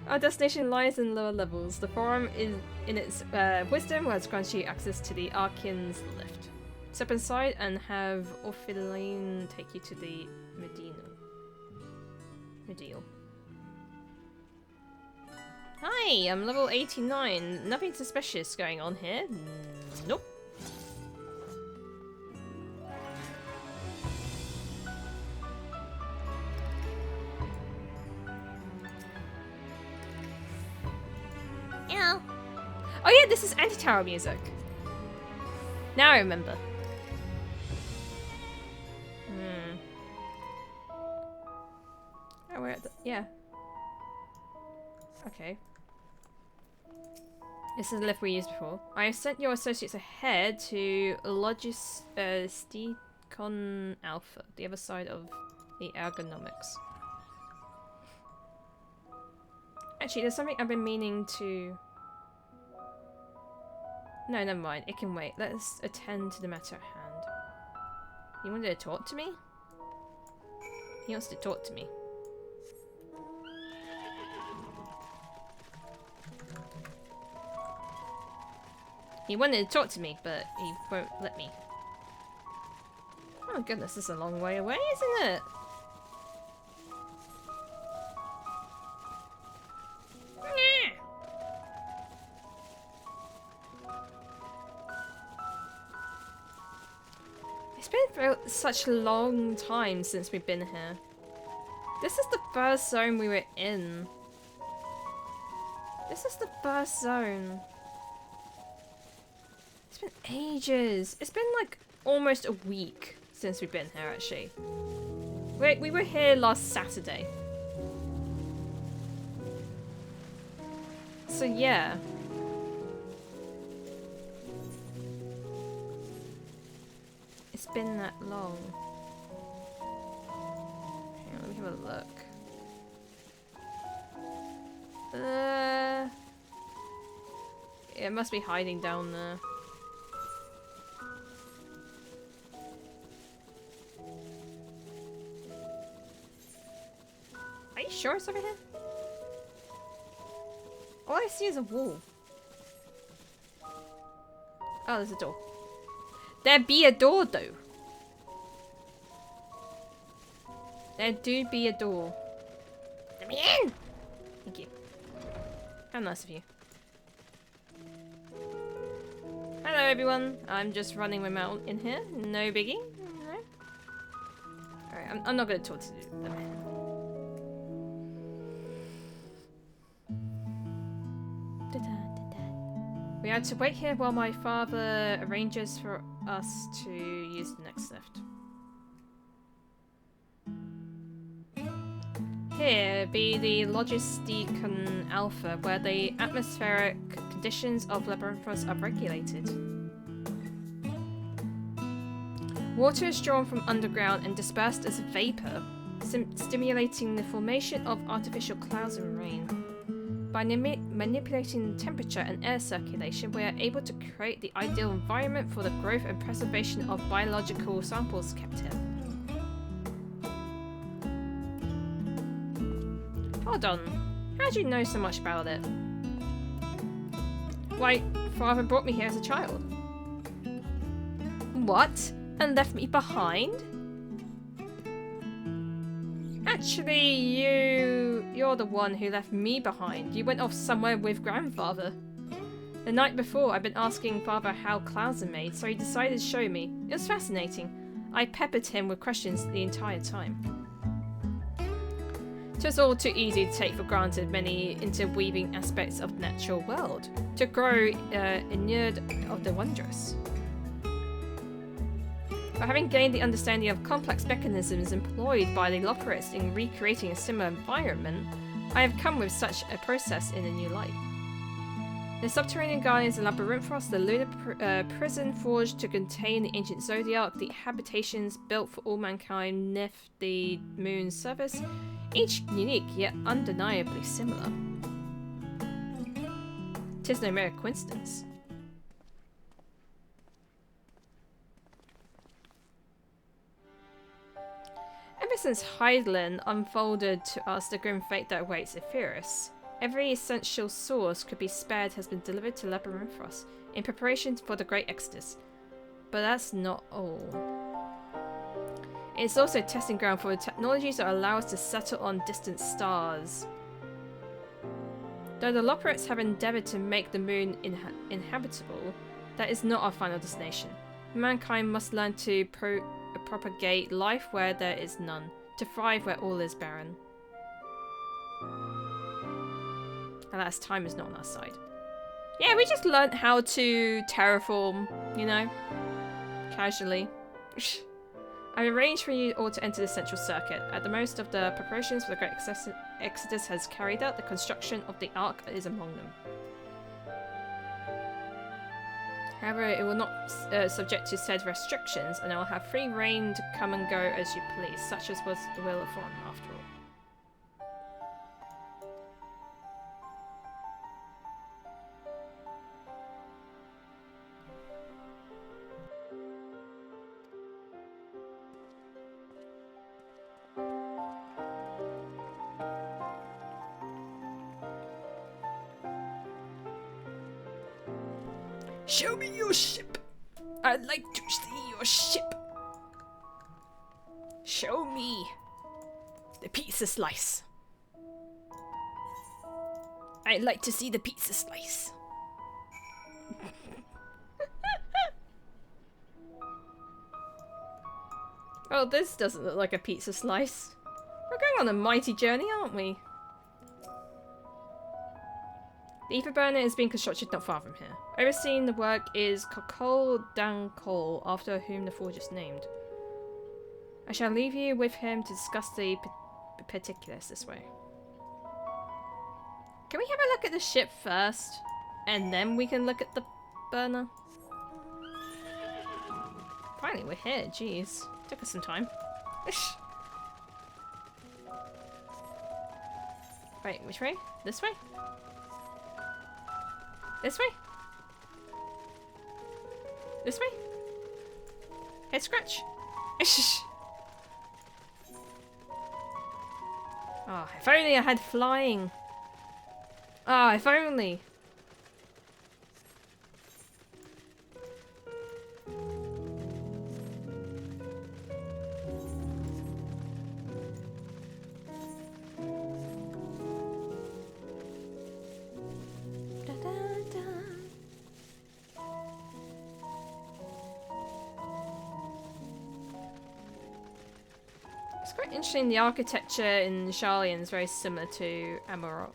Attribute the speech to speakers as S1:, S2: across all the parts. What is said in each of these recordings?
S1: Our destination lies in lower levels. The forum is, in its wisdom, has granted you access to the Archean's lift. Step inside and have Orpheline take you to the Medial. Hi, I'm level 89. Nothing suspicious going on here. Nope. Yeah. Oh yeah, this is anti-tower music. Now I remember. Oh, we're at the... yeah. Okay. This is the lift we used before. I have sent your associates ahead to Logisticon Alpha, the other side of the ergonomics. Actually, there's something I've been meaning to... No, never mind. It can wait. Let's attend to the matter at hand. You wanted to talk to me? He wants to talk to me. He wanted to talk to me, but he won't let me. Oh my goodness, this is a long way away, isn't it? It's been such a long time since we've been here. This is the first zone we were in. This is the first zone. It's been ages. It's been like almost a week since we've been here, actually. Wait, we were here last Saturday. So yeah. It's been that long. Hang on, let me have a look. It must be hiding down there. Are you sure it's over here? All I see is a wall. Oh, there's a door. There be a door, though. There do be a door. Let me in! Thank you. How nice of you. Hello, everyone. I'm just running my mount in here. No biggie. No. Alright, I'm not going to talk to them. We are to wait here while my father arranges for us to use the next lift. Here be the Logisticon Alpha, where the atmospheric conditions of Labyrinthos are regulated. Water is drawn from underground and dispersed as vapor, stimulating the formation of artificial clouds and rain. By manipulating temperature and air circulation, we are able to create the ideal environment for the growth and preservation of biological samples kept here. Hold on, how do you know so much about it? Why, father brought me here as a child. What? And left me behind? Actually, you're the one who left me behind. You went off somewhere with grandfather. The night before, I'd been asking father how clouds are made, so he decided to show me. It was fascinating. I peppered him with questions the entire time. It was all too easy to take for granted many interweaving aspects of the natural world, to grow inured of the wondrous. But having gained the understanding of complex mechanisms employed by the Lockerists in recreating a similar environment, I have come with such a process in a new light. The subterranean gardens of Labyrinthos, the lunar prison forged to contain the ancient zodiac, the habitations built for all mankind neath the moon's surface, each unique yet undeniably similar. 'Tis no mere coincidence. Ever since Hydaelyn unfolded to us the grim fate that awaits Ephirus, Every essential source could be spared has been delivered to Labyrinthos in preparation for the Great Exodus. But that's not all. It's also a testing ground for the technologies that allow us to settle on distant stars. Though the Loporets have endeavoured to make the moon inhabitable, that is not our final destination. Mankind must learn to propagate life where there is none, to thrive where all is barren. Alas, time is not on our side. Yeah, we just learnt how to terraform, you know, casually. I've arranged for you all to enter the central circuit. At the most of the preparations for the Great Exodus has carried out, the construction of the Ark is among them. However, it will not subject to said restrictions, and I will have free reign to come and go as you please, such as was the will of Forum after all. Show me your ship. I'd like to see your ship. Show me the pizza slice. I'd like to see the pizza slice. Oh, this doesn't look like a pizza slice. We're going on a mighty journey, aren't we? The ether burner is being constructed not far from here. Overseeing the work is Kokol Dankol, after whom the forge is named. I shall leave you with him to discuss the particulars this way. Can we have a look at the ship first? And then we can look at the burner? Finally, we're here. Jeez. Took us some time. Right, which way? This way? This way? This way? Head scratch? Oh, if only I had flying. Ah, oh, if only. It's quite interesting, the architecture in Sharlayan is very similar to Amarok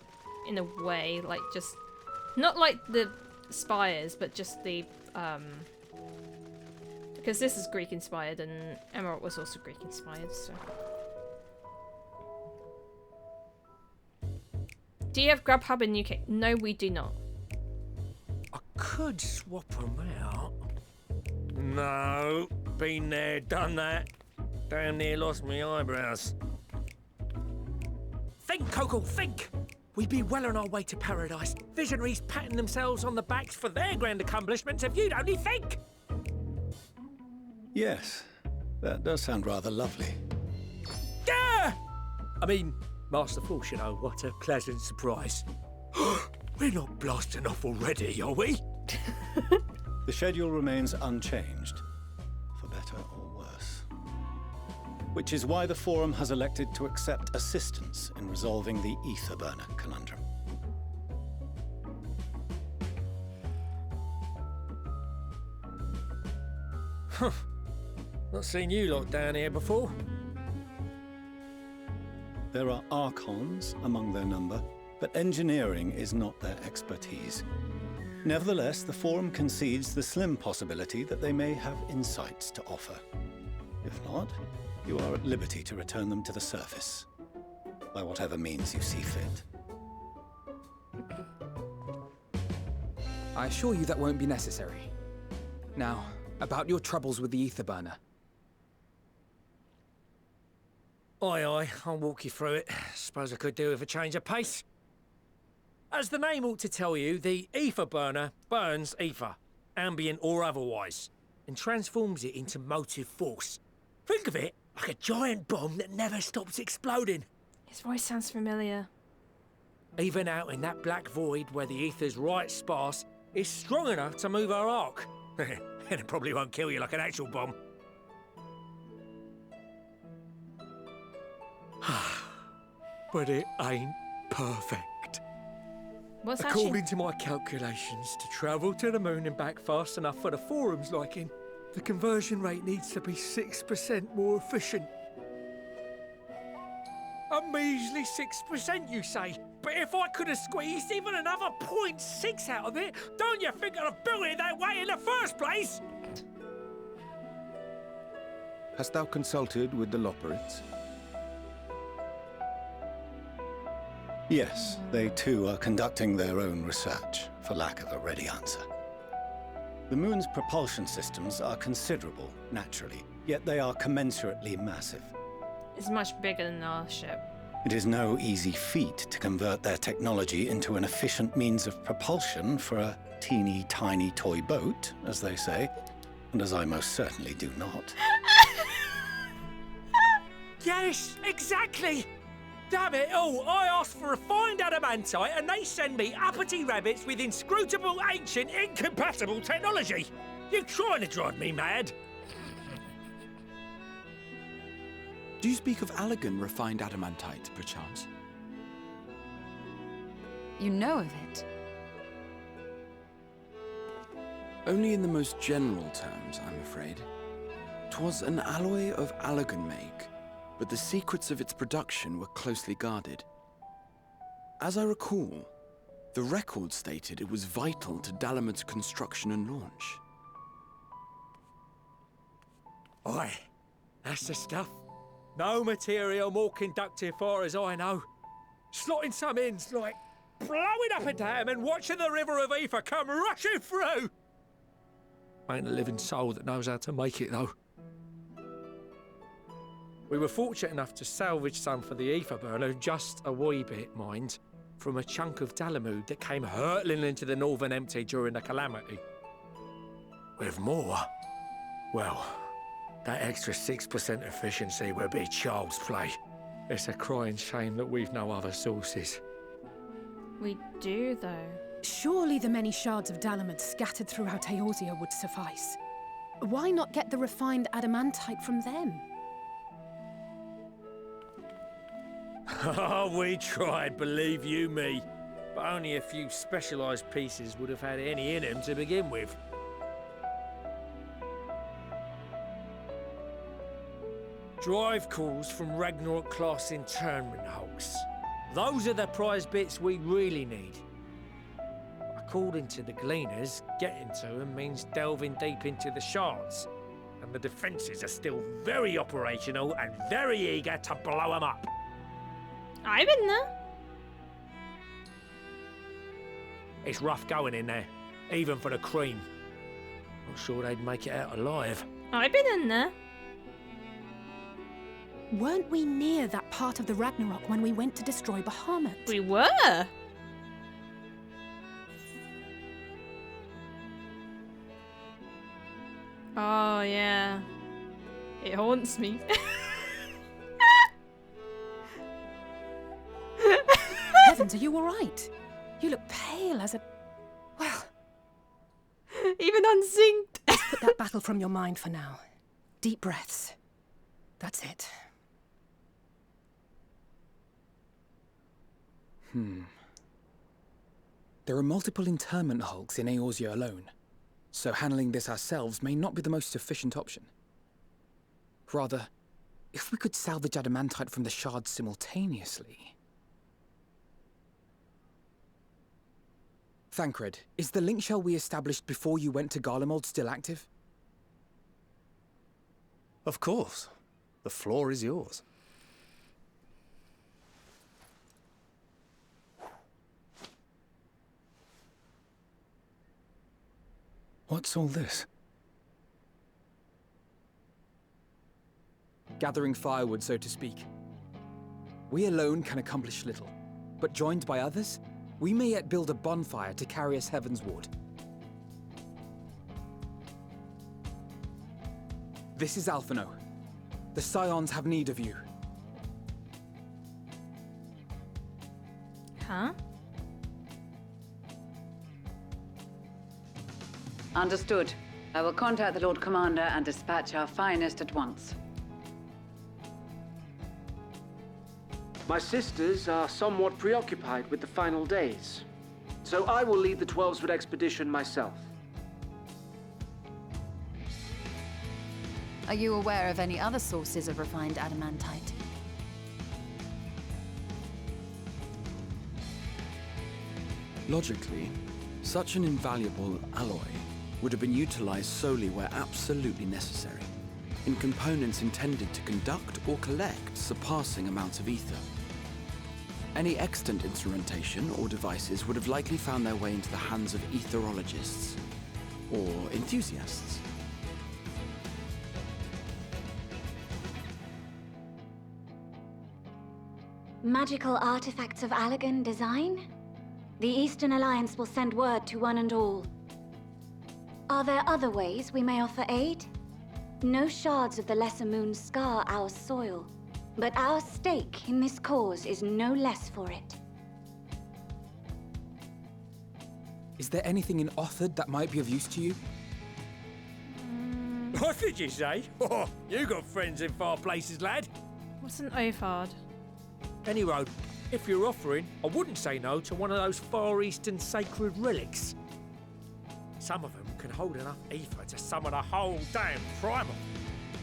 S1: in a way, like just, not like the spires, but just the, because this is Greek inspired and Amarok was also Greek inspired, so. Do you have Grubhub in UK? No, we do not.
S2: I could swap them out. No, been there, done that. Damn near lost my eyebrows. Think, Coco, think! We'd be well on our way to paradise. Visionaries patting themselves on the backs for their grand accomplishments if you'd only think!
S3: Yes, that does sound rather lovely.
S2: Yeah! I mean, masterful, you know, what a pleasant surprise. We're not blasting off already, are we?
S3: The schedule remains unchanged, for better or worse. Which is why the Forum has elected to accept assistance in resolving the ether burner conundrum.
S2: Huh. Not seen you lot down here before.
S3: There are Archons among their number, but engineering is not their expertise. Nevertheless, the Forum concedes the slim possibility that they may have insights to offer. If not, you are at liberty to return them to the surface, by whatever means you see fit.
S4: I assure you that won't be necessary. Now, about your troubles with the ether burner.
S2: Aye, aye, I'll walk you through it. Suppose I could do with a change of pace. As the name ought to tell you, the ether burner burns ether, ambient or otherwise, and transforms it into motive force. Think of it like a giant bomb that never stops exploding.
S1: His voice sounds familiar.
S2: even out in that black void where the ether's right sparse, is strong enough to move our arc. And it probably won't kill you like an actual bomb. But it ain't perfect.
S1: What's
S2: According
S1: actually...
S2: to my calculations, to travel to the moon and back fast enough for the forum's liking, the conversion rate needs to be 6% more efficient. A measly 6%, you say? But if I could have squeezed even another 0.6 out of it, don't you think I'd have built it that way in the first place?
S3: Hast thou consulted with the Loperids? Yes, they too are conducting their own research, for lack of a ready answer. The moon's propulsion systems are considerable, naturally, yet they are commensurately massive.
S1: It's much bigger than our ship.
S3: It is no easy feat to convert their technology into an efficient means of propulsion for a teeny tiny toy boat, as they say, and as I most certainly do not.
S2: Yes, exactly! Damn it all, I asked for refined adamantite and they send me uppity rabbits with inscrutable, ancient, incompatible technology! You're trying to drive me mad!
S4: Do you speak of Allegan refined adamantite, perchance?
S5: You know of it?
S4: Only in the most general terms, I'm afraid. 'Twas an alloy of Allegan make, but the secrets of its production were closely guarded. As I recall, the record stated it was vital to Dalamud's construction and launch.
S2: Aye, that's the stuff. No material more conductive far as I know. Slotting some ends like blowing up a dam and watching the river of ether come rushing through. Ain't a living soul that knows how to make it though. We were fortunate enough to salvage some for the ether burner, just a wee bit, mind, from a chunk of Dalamud that came hurtling into the northern empty during the calamity. With more, well, that extra 6% efficiency would be child's play. It's a crying shame that we've no other sources.
S1: We do, though.
S6: Surely the many shards of Dalamud scattered throughout Eorzea would suffice. Why not get the refined adamantite from them?
S2: Oh, we tried, believe you me. But only a few specialised pieces would have had any in them to begin with. Drive calls from Ragnarok-class internment hulks. Those are the prize bits we really need. According to the Gleaners, getting to them means delving deep into the shards. And the defences are still very operational and very eager to blow them up.
S1: I've been there.
S2: It's rough going in there, even for the cream. Not sure they'd make it out alive.
S1: I've been in there.
S6: Weren't we near that part of the Ragnarok when we went to destroy Bahamut?
S1: We were. Oh, yeah. It haunts me.
S6: Heavens, are you all right? You look pale as a... Well,
S1: Even unsynced.
S6: let's put that battle from your mind for now. Deep breaths. That's it.
S4: There are multiple internment hulks in Eorzea alone, so handling this ourselves may not be the most efficient option. Rather, if we could salvage adamantite from the shards simultaneously... Thancred, is the link shell we established before you went to Garlemald still active?
S7: Of course. The floor is yours.
S3: What's all this?
S4: Gathering firewood, so to speak. We alone can accomplish little, but joined by others, we may yet build a bonfire to carry us heavensward. This is Alphino. The Scions have need of you.
S1: Huh?
S5: Understood. I will contact the Lord Commander and dispatch our finest at once.
S8: My sisters are somewhat preoccupied with the final days, so I will lead the 12-foot expedition myself.
S9: Are you aware of any other sources of refined adamantite?
S4: Logically, such an invaluable alloy would have been utilized solely where absolutely necessary, in components intended to conduct or collect surpassing amounts of ether. Any extant instrumentation or devices would have likely found their way into the hands of etherologists or enthusiasts.
S10: Magical artifacts of Allagan design? The Eastern Alliance will send word to one and all. Are there other ways we may offer aid? No shards of the Lesser Moon scar our soil, but our stake in this cause is no less for it.
S11: Is there anything in Othard that might be of use to you?
S2: What did you say? Oh, you got friends in far places, lad.
S1: What's an Othard?
S2: Any road. If you're offering, I wouldn't say no to one of those Far Eastern sacred relics. Some of them can hold enough ether to summon a whole damn primal.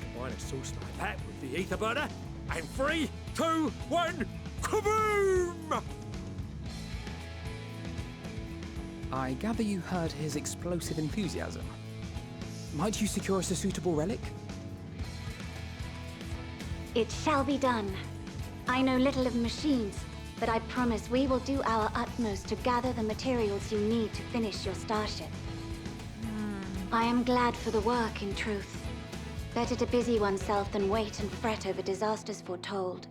S2: Combine a source like that with the ether burner, and 3, 2, 1, kaboom!
S11: I gather you heard his explosive enthusiasm. Might you secure us a suitable relic?
S10: It shall be done. I know little of machines, but I promise we will do our utmost to gather the materials you need to finish your starship. I am glad for the work, in truth. Better to busy oneself than wait and fret over disasters foretold.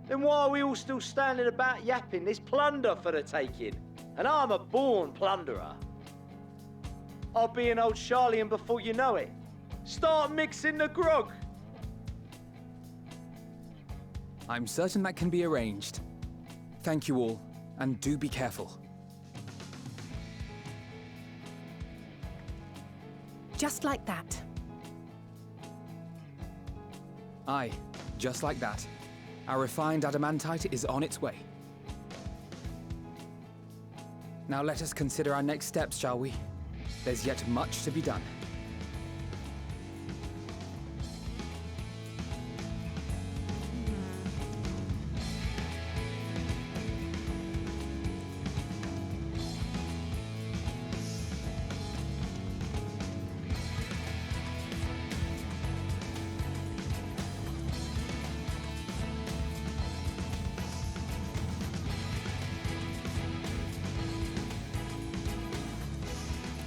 S8: Then why are we all still standing about yapping? There's plunder for the taking, and I'm a born plunderer. I'll be an old Charlian before you know it. Start mixing the grog.
S11: I'm certain that can be arranged. Thank you all, and do be careful.
S6: Just like that.
S11: Aye, just like that. Our refined adamantite is on its way. Now let us consider our next steps, shall we? There's yet much to be done.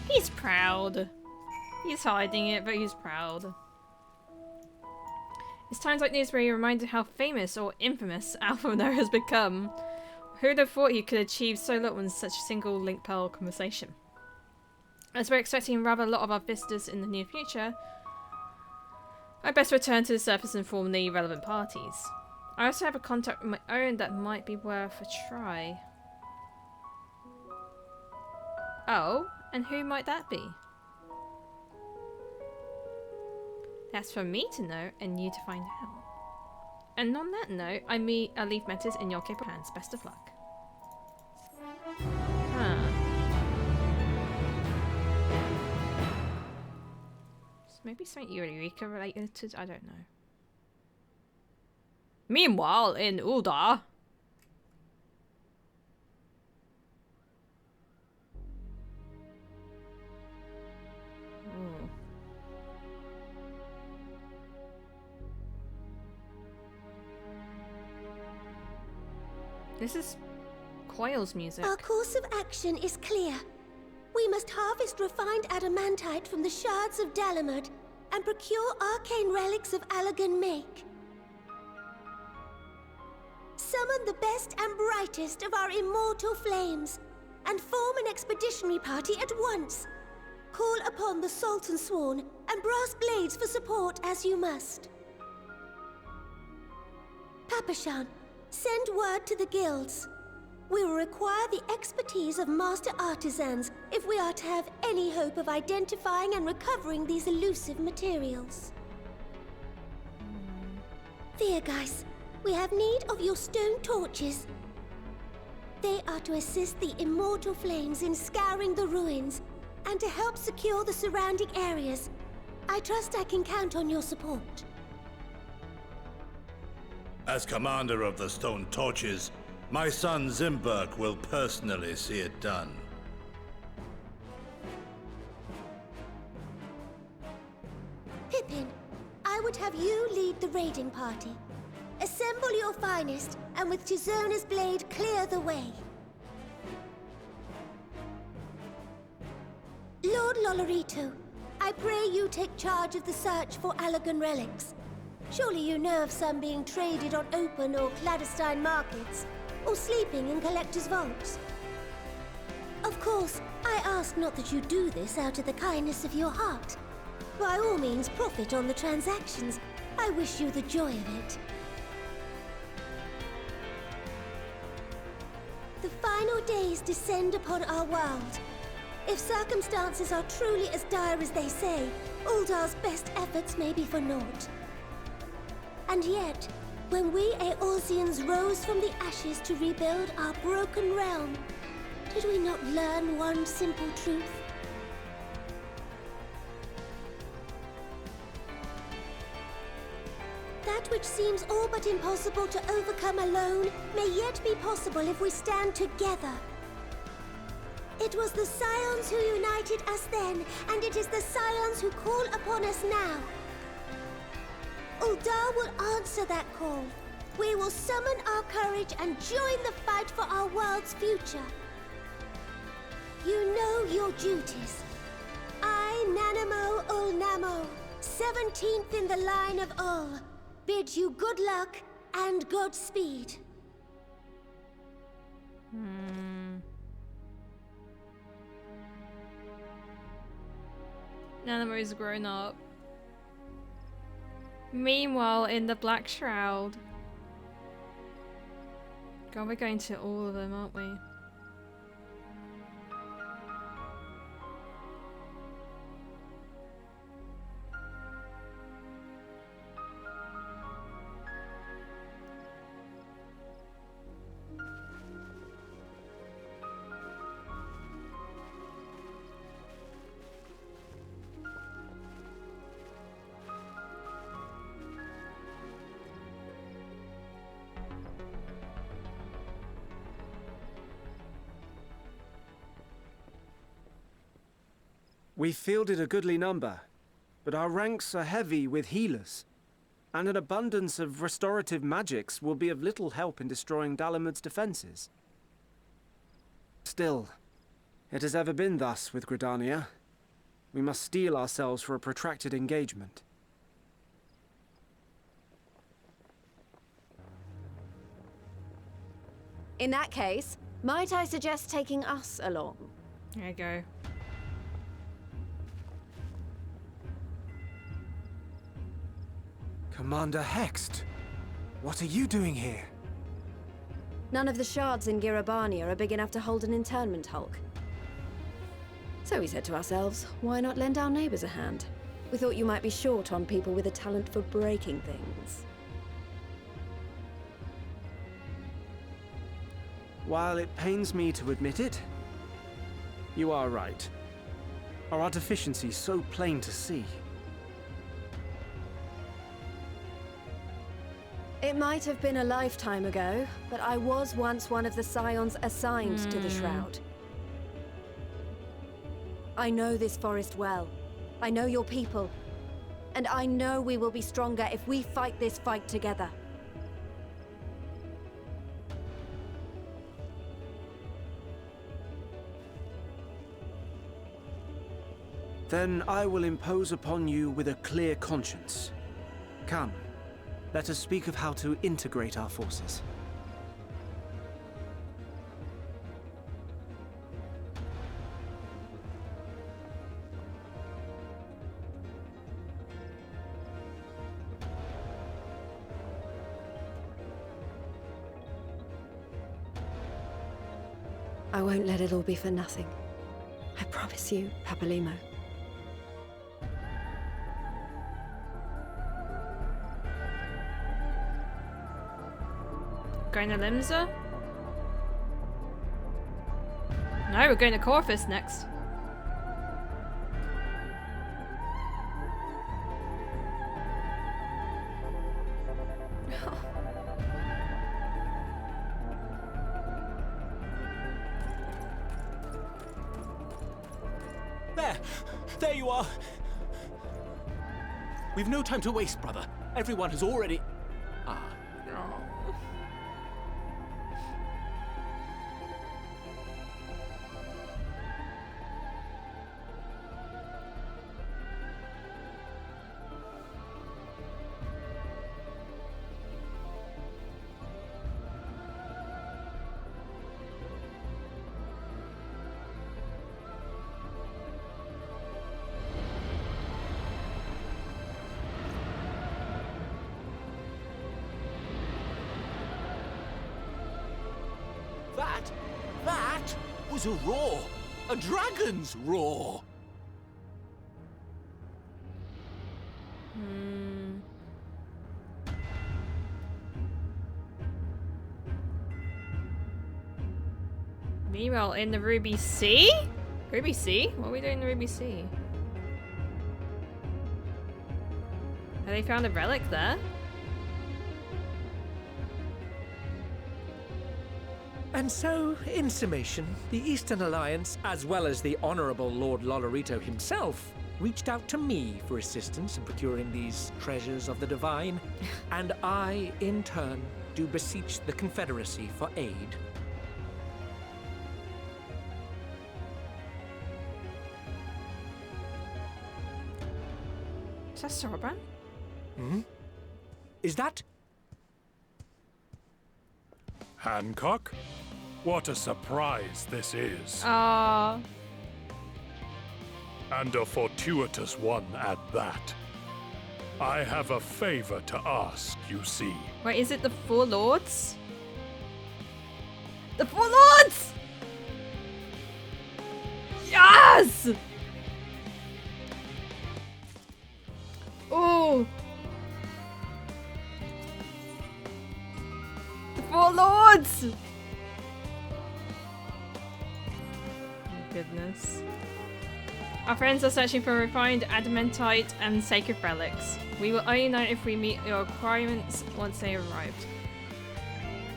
S1: He's proud. He's hiding it, but he's proud. It's times like these where you're reminded how famous or infamous Alpha has become. Who'd have thought he could achieve so little in such a single link pearl conversation? As we're expecting rather a lot of our visitors in the near future, I best return to the surface and inform the relevant parties. I also have a contact of my own that might be worth a try. Oh? And who might that be? That's for me to know and you to find out. And on that note, I leave matters in your capable hands. Best of luck. Huh. So maybe something Eureka related to, I don't know. Meanwhile, in Ulda. This is Coil's music.
S12: Our course of action is clear. We must harvest refined adamantite from the shards of Dalamud and procure arcane relics of Allagan make. Summon the best and brightest of our immortal flames and form an expeditionary party at once. Call upon the Sultan Sworn and Brass Blades for support as you must. Papashan, send word to the guilds. We will require the expertise of master artisans if we are to have any hope of identifying and recovering these elusive materials. Guys, we have need of your stone torches. They are to assist the immortal flames in scouring the ruins and to help secure the surrounding areas. I trust I can count on your support.
S13: As commander of the Stone Torches, my son Zimberg will personally see it done.
S12: Pippin, I would have you lead the raiding party. Assemble your finest, and with Tizona's blade, clear the way. Lord Lolorito, I pray you take charge of the search for Allagan relics. Surely you know of some being traded on open or clandestine markets, or sleeping in collectors' vaults. Of course, I ask not that you do this out of the kindness of your heart. By all means, profit on the transactions. I wish you the joy of it. The final days descend upon our world. If circumstances are truly as dire as they say, Uldar's best efforts may be for naught. And yet, when we Eorzeans rose from the ashes to rebuild our broken realm, did we not learn one simple truth? That which seems all but impossible to overcome alone may yet be possible if we stand together. It was the Scions who united us then, and it is the Scions who call upon us now. Uldar will answer that call. We will summon our courage and join the fight for our world's future. You know your duties. I, Nanamo Ulnamo, 17th in the line of Ul, bid you good luck and Godspeed.
S1: Nanamo's grown up. Meanwhile, in the Black Shroud. God, we're going to all of them, aren't we?
S14: We fielded a goodly number, but our ranks are heavy with healers, and an abundance of restorative magics will be of little help in destroying Dalamud's defenses. Still, it has ever been thus with Gridania. We must steel ourselves for a protracted engagement.
S15: In that case, might I suggest taking us along?
S1: There you go.
S14: Commander Hext, what are you doing here?
S15: None of the shards in Girabania are big enough to hold an internment hulk. So we said to ourselves, why not lend our neighbors a hand? We thought you might be short on people with a talent for breaking things.
S14: While it pains me to admit it, you are right. Our deficiency so plain to see.
S15: It might have been a lifetime ago, but I was once one of the Scions assigned to the Shroud. I know this forest well. I know your people. And I know we will be stronger if we fight this fight together.
S14: Then I will impose upon you with a clear conscience. Come. Let us speak of how to integrate our forces.
S15: I won't let it all be for nothing. I promise you, Papalimo.
S1: Going to Limsa? No, we're going to Corvus next.
S16: There you are! We've no time to waste, brother. Everyone has already... Ah. That was a roar! A dragon's roar!
S1: Meanwhile, in the Ruby Sea? Ruby Sea? What are we doing in the Ruby Sea? Have they found a relic there?
S2: And so, in summation, the Eastern Alliance, as well as the Honourable Lord Lolorito himself, reached out to me for assistance in procuring these treasures of the divine, and I, in turn, do beseech the Confederacy for aid.
S1: Is that Soraban?
S2: Hmm? Is that?
S17: Hancock? What a surprise this is.
S1: Ah.
S17: And a fortuitous one at that. I have a favor to ask, you see.
S1: Wait, is it the Four Lords? The Four Lords! Yes! Oh! The Four Lords! Oh, goodness. Our friends are searching for refined adamantite and sacred relics. We will only know if we meet your requirements once they arrived.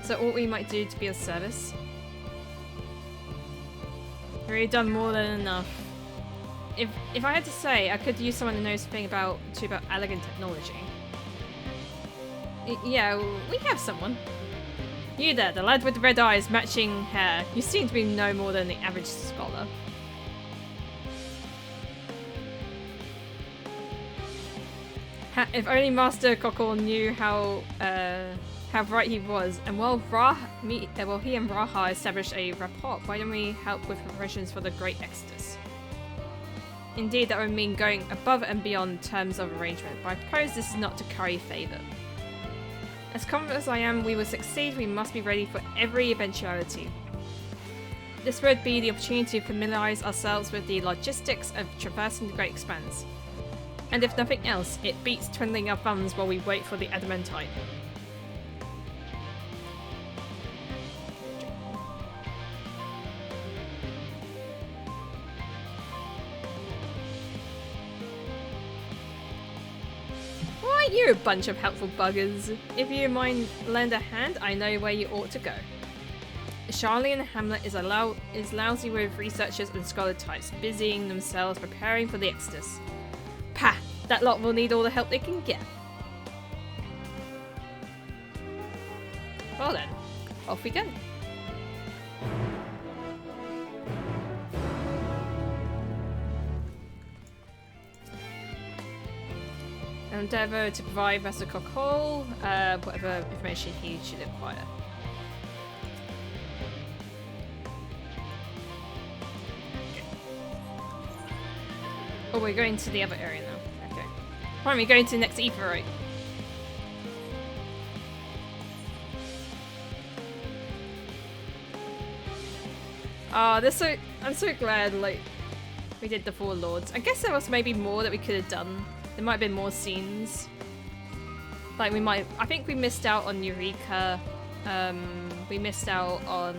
S1: So what we might do to be of service? We've already done more than enough. If I had to say, I could use someone who knows something about elegant technology. Yeah, we have someone. You there, the lad with the red eyes, matching hair. You seem to be no more than the average scholar. If only Master Cockle knew how bright he was, and while he and Raha established a rapport, why don't we help with preparations for the Great Exodus? Indeed, that would mean going above and beyond terms of arrangement, but I propose this is not to curry favour. As confident as I am we will succeed, we must be ready for every eventuality. This would be the opportunity to familiarise ourselves with the logistics of traversing the Great Expanse. And if nothing else, it beats twiddling our thumbs while we wait for the adamantite. Why, you're a bunch of helpful buggers. If you mind lend a hand, I know where you ought to go. Charlian Hamlet is lousy with researchers and scholar types, busying themselves preparing for the Exodus. Pah! That lot will need all the help they can get. Well then, off we go. Endeavour to provide Master Cockle whatever information he should acquire. Oh, we're going to the other area now. Okay. Why don't we go to the next Aetheroid? Oh, I'm so glad, like, we did the 4 lords. I guess there was maybe more that we could have done. There might have been more scenes. Like, I think we missed out on Eureka. We missed out on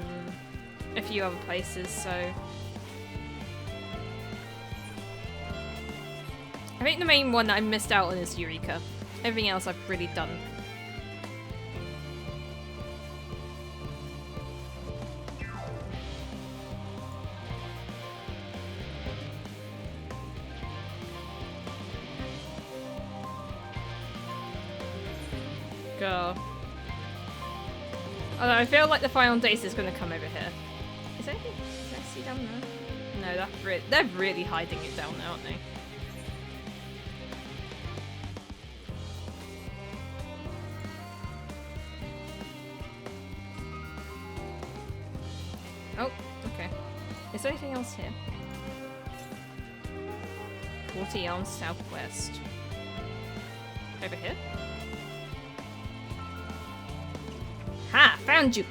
S1: a few other places, so. I think the main one that I missed out on is Eureka. Everything else I've really done. Go. Although I feel like the final days is going to come over here. Is there anything I see down there? No, they're really hiding it down there, aren't they? Oh, okay. Is there anything else here? 40 on southwest. Over here? Ha! Found you!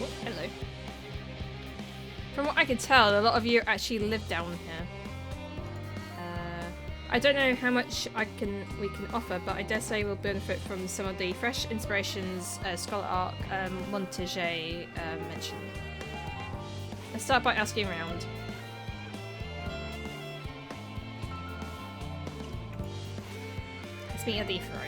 S1: Oh, hello. From what I can tell, a lot of you actually live down here. I don't know how much we can offer, but I dare say we'll benefit from some of the fresh inspirations Scholar Arc Montage mentioned. Let's start by asking around. Let's meet at the Ether.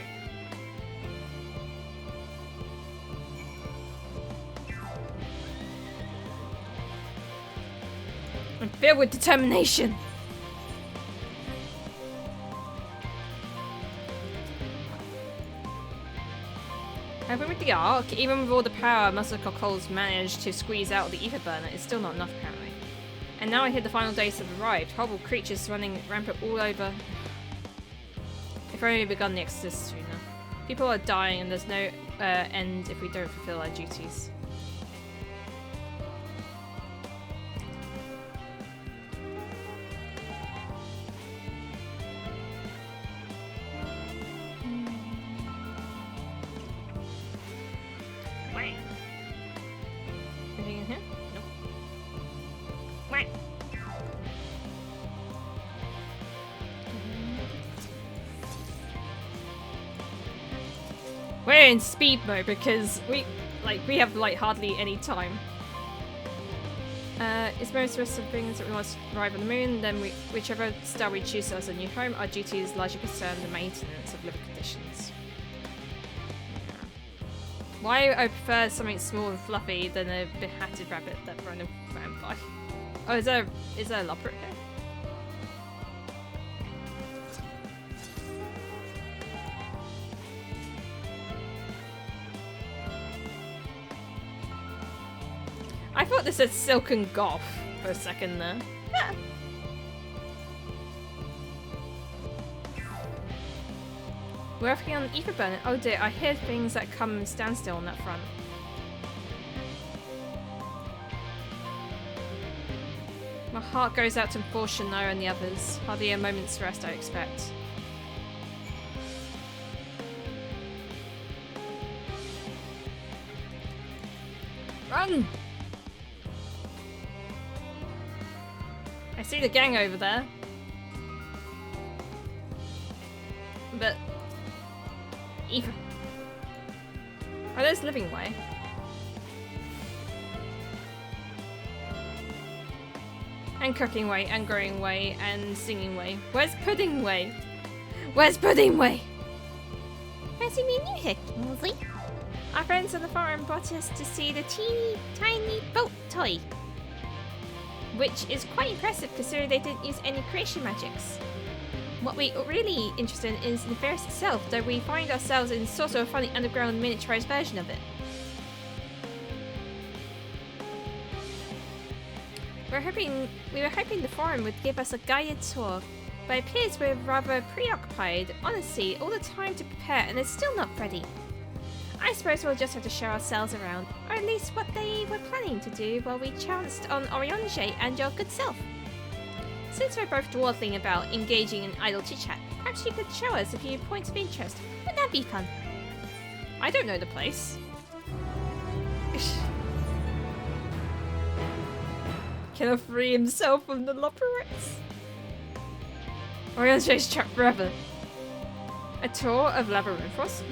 S1: I'm filled with determination. However, with the Ark, even with all the power Muscle Cole's managed to squeeze out of the ether burner, it's still not enough apparently. And now I hear the final days have arrived. Horrible creatures running rampant all over. If only begun the exodus sooner. People are dying and there's no end if we don't fulfill our duties. Anything in here? Nope. Wait. We're in speed mode because we have like hardly any time. It's most of us of things that we must arrive on the moon, then whichever star we choose as a new home, our duty is largely concerned the maintenance of living conditions. Yeah. Why I prefer something small and fluffy than a behatted rabbit that ran by. Oh, is there a leopard here? I thought this said Silken Goth for a second there. Yeah. We're working on ether burner. Oh dear, I hear things that come and stand still on that front. My heart goes out to Portiono and the others. Hardly a moment's rest, I expect. Run! I see the gang over there. But... Ether. Oh, there's Living Way. And Cooking Way, and Growing Way, and Singing Way. Where's Pudding Way? Where's Pudding Way?
S12: Fancy meeting you here, Kingsley.
S1: Our friends on the forum brought us to see the teeny tiny boat toy. Which is quite impressive considering they didn't use any creation magics. What we're really interested in is the Ferris itself, though we find ourselves in sort of a funny underground miniaturized version of it. We were hoping the forum would give us a guided tour. but it appears we're rather preoccupied, honestly, all the time to prepare and it's still not ready. I suppose we'll just have to show ourselves around, or at least what they were planning to do while we chanced on Oriange and your good self. Since we're both dawdling about engaging in idle chit-chat, perhaps you could show us a few points of interest. Wouldn't that be fun? I don't know the place. Cannot free himself from the labyrinths. Oriange's trapped forever. A tour of Labyrinthos?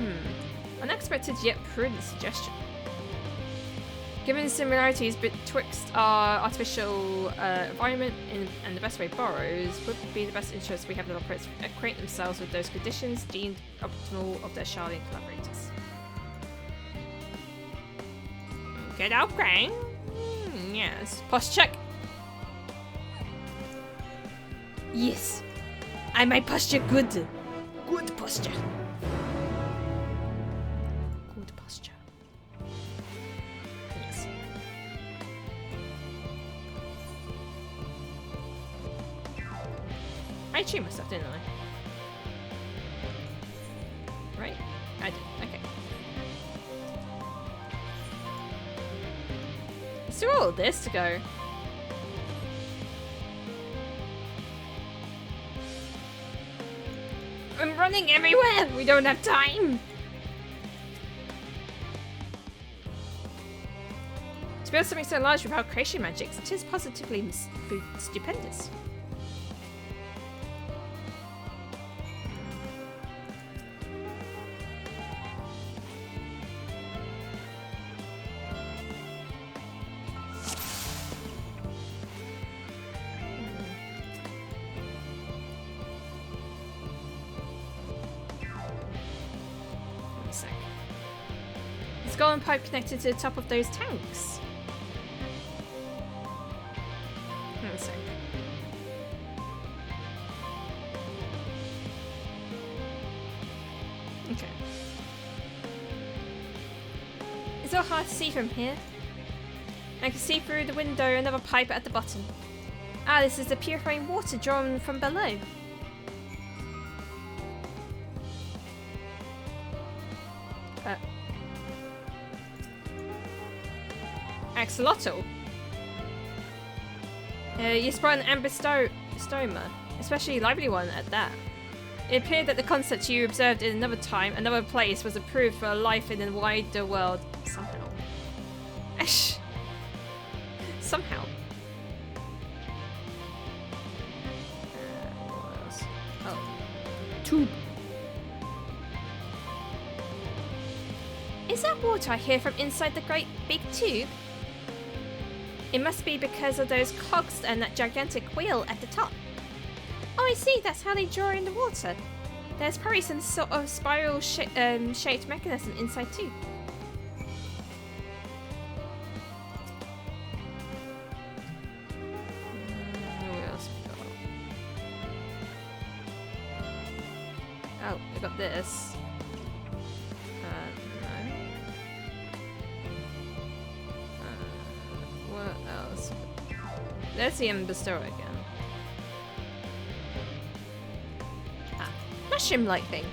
S1: Unexpected yet prudent suggestion. Given the similarities betwixt our artificial environment and the best way borrows would be the best interest we have in operators acquaint themselves with those conditions deemed optimal of their Charlian collaborators. Get out, Krang. Yes. Post check. Yes. I my posture good. Good posture. Good posture. Yes. I cheated myself, didn't I? Right? I did. Okay. Let's do all this to go. I'm running everywhere! We don't have time! To build something so large without creation magics, it is positively stupendous. Golden pipe connected to the top of those tanks. Hang on a sec. Okay. It's all hard to see from here. I can see through the window another pipe at the bottom. Ah, this is the purifying water drawn from below. Axolotl. You spot an amber stoma, especially a lively one at that. It appeared that the concept you observed in another time, another place, was approved for a life in a wider world. Somehow. Somehow. What else? Oh. Tube. Is that water I hear from inside the great big tube? It must be because of those cogs and that gigantic wheel at the top. Oh, I see, that's how they draw in the water. There's probably some sort of spiral shaped mechanism inside too. What else we got? Oh, we got this. There's the Bestower again. Ah, mushroom-like thing.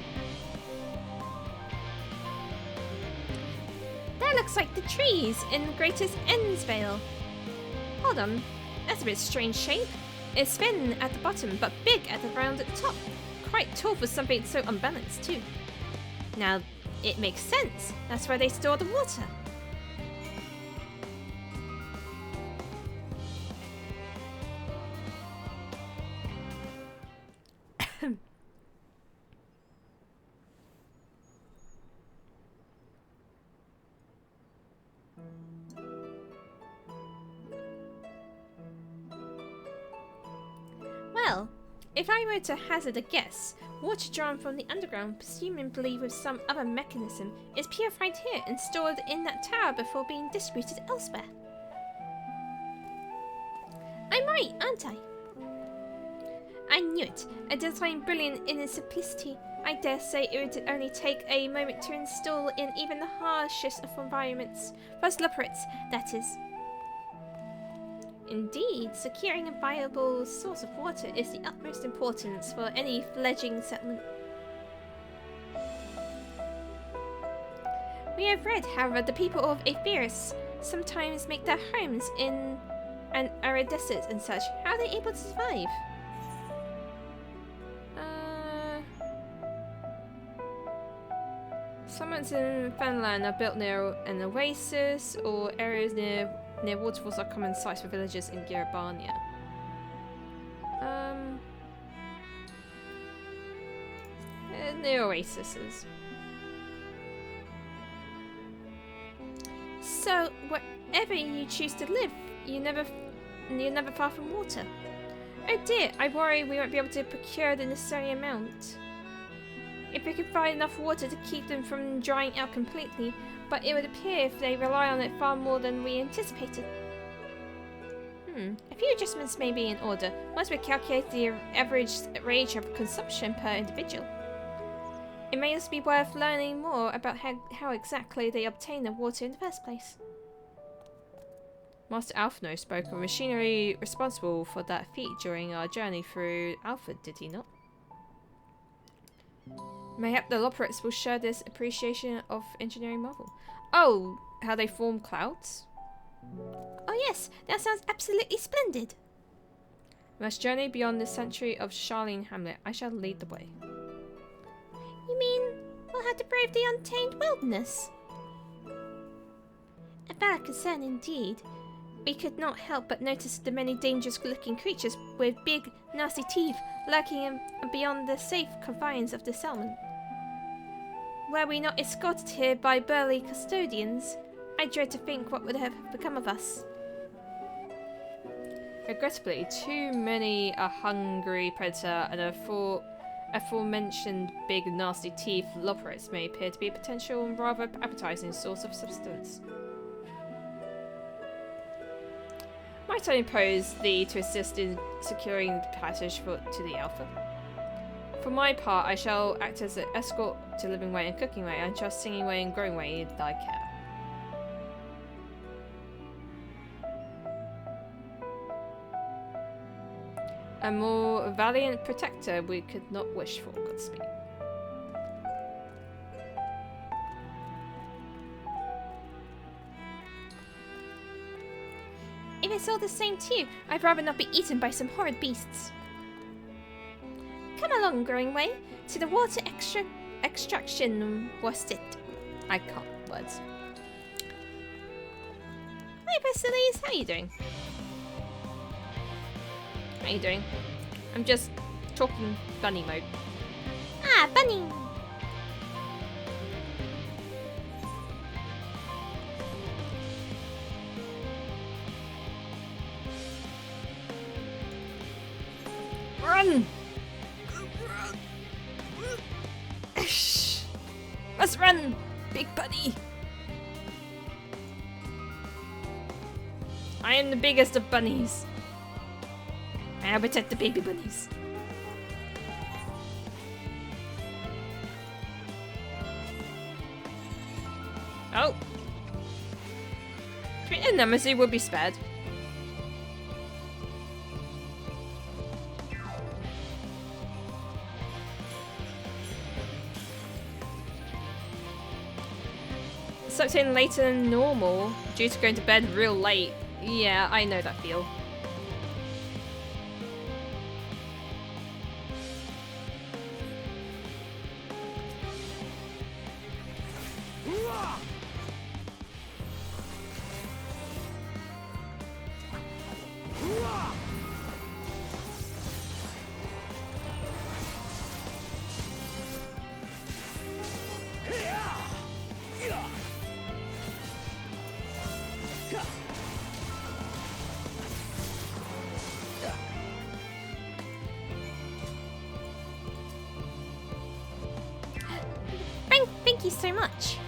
S1: That looks like the trees in the Greatest Endsvale. Hold on, that's a bit strange shape. It's thin at the bottom, but big at the round at the top. Quite tall for something so unbalanced too. Now, it makes sense. That's where they store the water. Well, if I were to hazard a guess, water drawn from the underground, presumably with some other mechanism, is purified here and stored in that tower before being distributed elsewhere. I'm right, aren't I? I knew it. A design brilliant in its simplicity. I dare say it would only take a moment to install in even the harshest of environments. For us Lupperites, that is. Indeed, securing a viable source of water is the utmost importance for any fledgling settlement. We have read, however, the people of Aetheris sometimes make their homes in an arid desert and such. How are they able to survive? Settlements in Fenland are built near an oasis, or areas near waterfalls are common sites for villages in Girabania. Near oases. So, wherever you choose to live, you're never far from water. Oh dear, I worry we won't be able to procure the necessary amount. If we could find enough water to keep them from drying out completely, but it would appear if they rely on it far more than we anticipated. A few adjustments may be in order once we calculate the average rate of consumption per individual. It may also be worth learning more about how exactly they obtain the water in the first place. Master Alphino spoke of machinery responsible for that feat during our journey through Alfred, did he not? Mayhap the Loporrits will share this appreciation of engineering marvel. Oh, how they form clouds?
S12: Oh yes, that sounds absolutely splendid.
S1: We must journey beyond the sanctuary of Charlene Hamlet. I shall lead the way.
S12: You mean we'll have to brave the untamed wilderness? A valid concern indeed. We could not help but notice the many dangerous-looking creatures with big, nasty teeth lurking beyond the safe confines of the settlement. Were we not escorted here by burly custodians, I dread to think what would have become of us.
S1: Regrettably, too many a hungry predator and aforementioned big nasty teeth Loporrits may appear to be a potential and rather appetizing source of substance. Might I impose thee to assist in securing the passage to the Alpha? For my part, I shall act as an escort to Living Way and Cooking Way, and trust Singing Way and Growing Way in thy care. A more valiant protector we could not wish for, Godspeed.
S12: If it's all the same to you, I'd rather not be eaten by some horrid beasts. Come along, Growing Way, to the water extraction was it?
S1: I can't words.
S12: Hi, Basilis,
S1: How are you doing? How are you doing? I'm just talking bunny mode.
S12: Ah, bunny!
S1: Run! Let's run, big bunny! I am the biggest of bunnies. I'll protect the baby bunnies. Oh. And Nemesis will be spared. Slept in later than normal due to going to bed real late. Yeah, I know that feel.
S12: Thank you so much.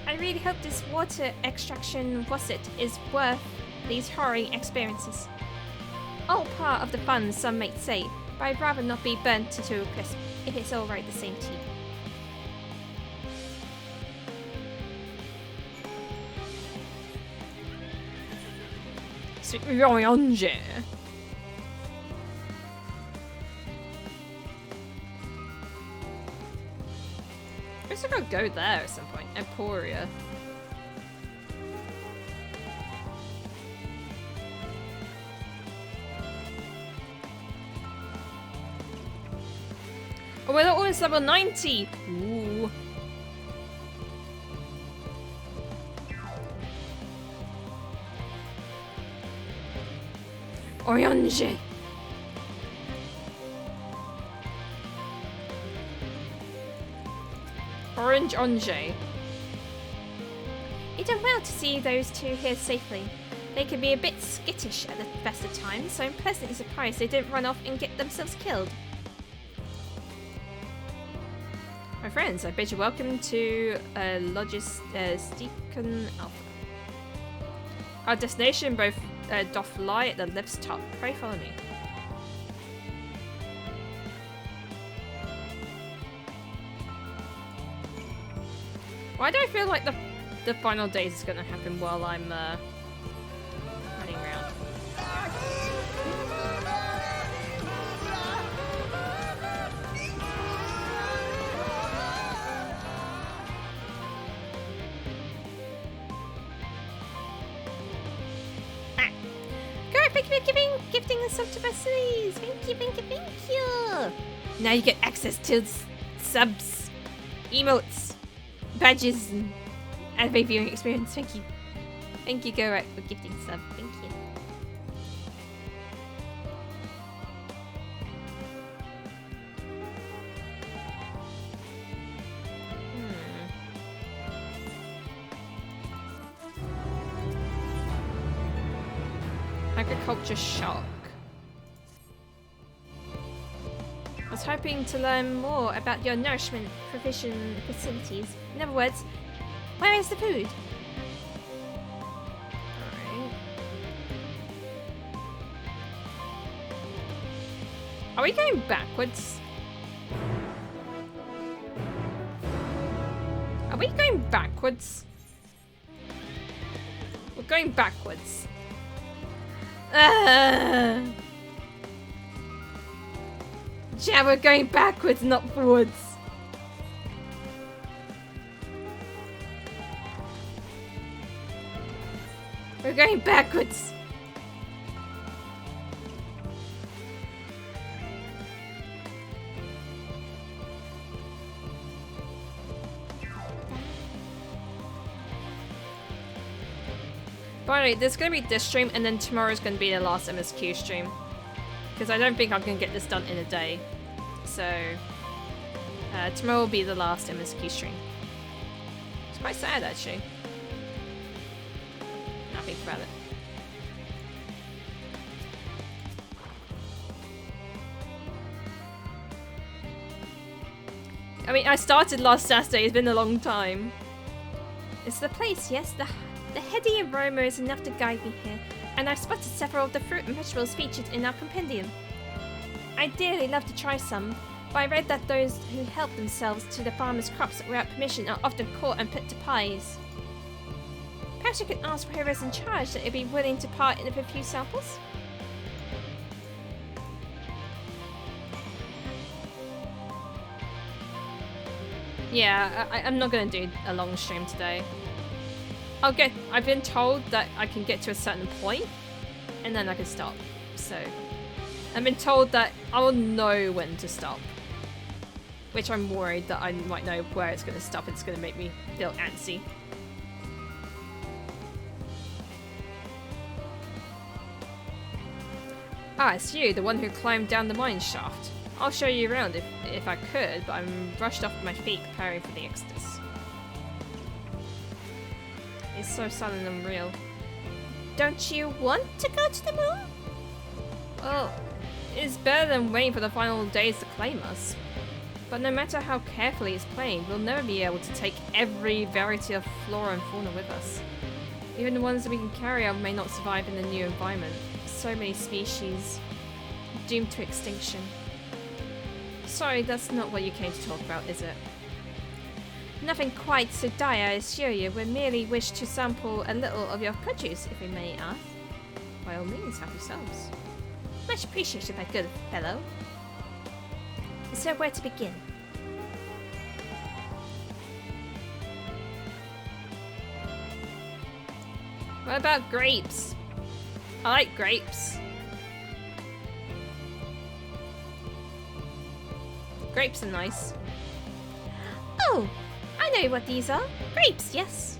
S12: I really hope this water extraction wasset is worth these harrowing experiences. All part of the fun, some might say, but I'd rather not be burnt to a crisp, if it's alright the same to you.
S1: to Ryanje. I guess I gotta go there at some point. Emporia. Oh, we're almost level 90! Ooh. Orange. Orange. You done well to see those two here safely. They can be a bit skittish at the best of times, so I'm pleasantly surprised they didn't run off and get themselves killed. My friends, I bid you welcome to Logistiken Alpha. Our destination both doth lie at the lift's top. Pray follow me. Why do I feel like the final days is gonna happen while I'm running around? Thank you for gifting us sub to facilities. Thank you. Now you get access to subs, emotes, badges, and anime viewing experience. Thank you. Thank you, Gorak, for gifting sub. Thank you. Agriculture shock. I was hoping to learn more about your nourishment provision facilities. In other words, where is the food? Alright. Are we going backwards? Are we going backwards? We're going backwards. Yeah, we're going backwards, not forwards. We're going backwards. By the way, there's going to be this stream, and then tomorrow's going to be the last MSQ stream. Because I don't think I'm going to get this done in a day. So, tomorrow will be the last MSQ stream. It's quite sad, actually. Now I think about it. I mean, I started last Saturday. It's been a long time. It's the place, yes? The heady aroma is enough to guide me here, and I've spotted several of the fruit and vegetables featured in our compendium. I'd dearly love to try some, but I read that those who help themselves to the farmers' crops without permission are often caught and put to pies. Perhaps you could ask whoever's in charge that they'd be willing to part in a few samples? Yeah, I'm not going to do a long stream today. I've been told that I can get to a certain point, and then I can stop. So, I've been told that I'll know when to stop. Which I'm worried that I might know where it's going to stop. It's going to make me feel antsy. Ah, it's you, the one who climbed down the mine shaft. I'll show you around if I could, but I'm rushed off my feet preparing for the exodus. It's so sudden and real. Don't you want to go to the moon? Well, it's better than waiting for the final days to claim us. But no matter how carefully it's played, we'll never be able to take every variety of flora and fauna with us. Even the ones that we can carry out may not survive in the new environment. So many species doomed to extinction. Sorry, that's not what you came to talk about, is it? Nothing quite so dire, I assure you. We merely wish to sample a little of your produce, if we may ask. By all means, help yourselves. Much appreciated, my good fellow. So where to begin? What about grapes? I like grapes. Grapes are nice. Oh, I know what these are. Grapes, yes.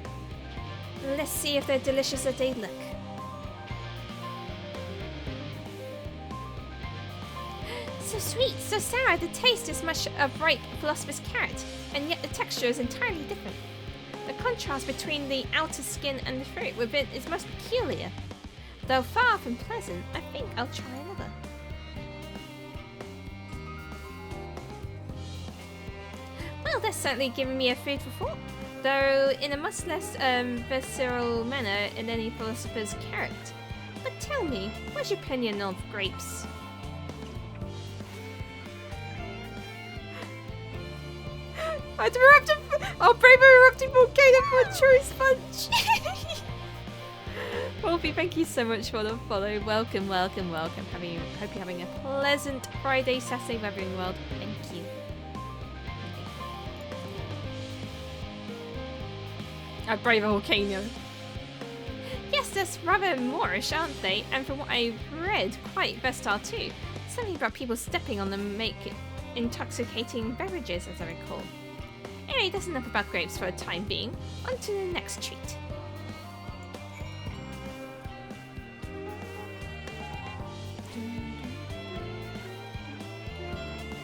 S1: Let's see if they're delicious as they look. So sweet, so sour, the taste is much of ripe philosopher's carrot, and yet the texture is entirely different. The contrast between the outer skin and the fruit within is most peculiar. Though far from pleasant, I think I'll try another. Well, that's certainly given me a food for thought, though in a much less visceral manner in any philosopher's carrot. But tell me, what's your opinion of grapes? I'd erupted. I'll brave an erupting volcano for a choice punch. Wolfie, thank you so much for the follow. Welcome, welcome, welcome. Hope you're having a pleasant Friday, Saturday, weathering world. Thank you. I brave a volcano. Yes, that's rather Moorish, aren't they? And from what I've read, quite versatile too. Something about people stepping on them make intoxicating beverages, as I recall. Anyway, that's enough about grapes for the time being. On to the next treat.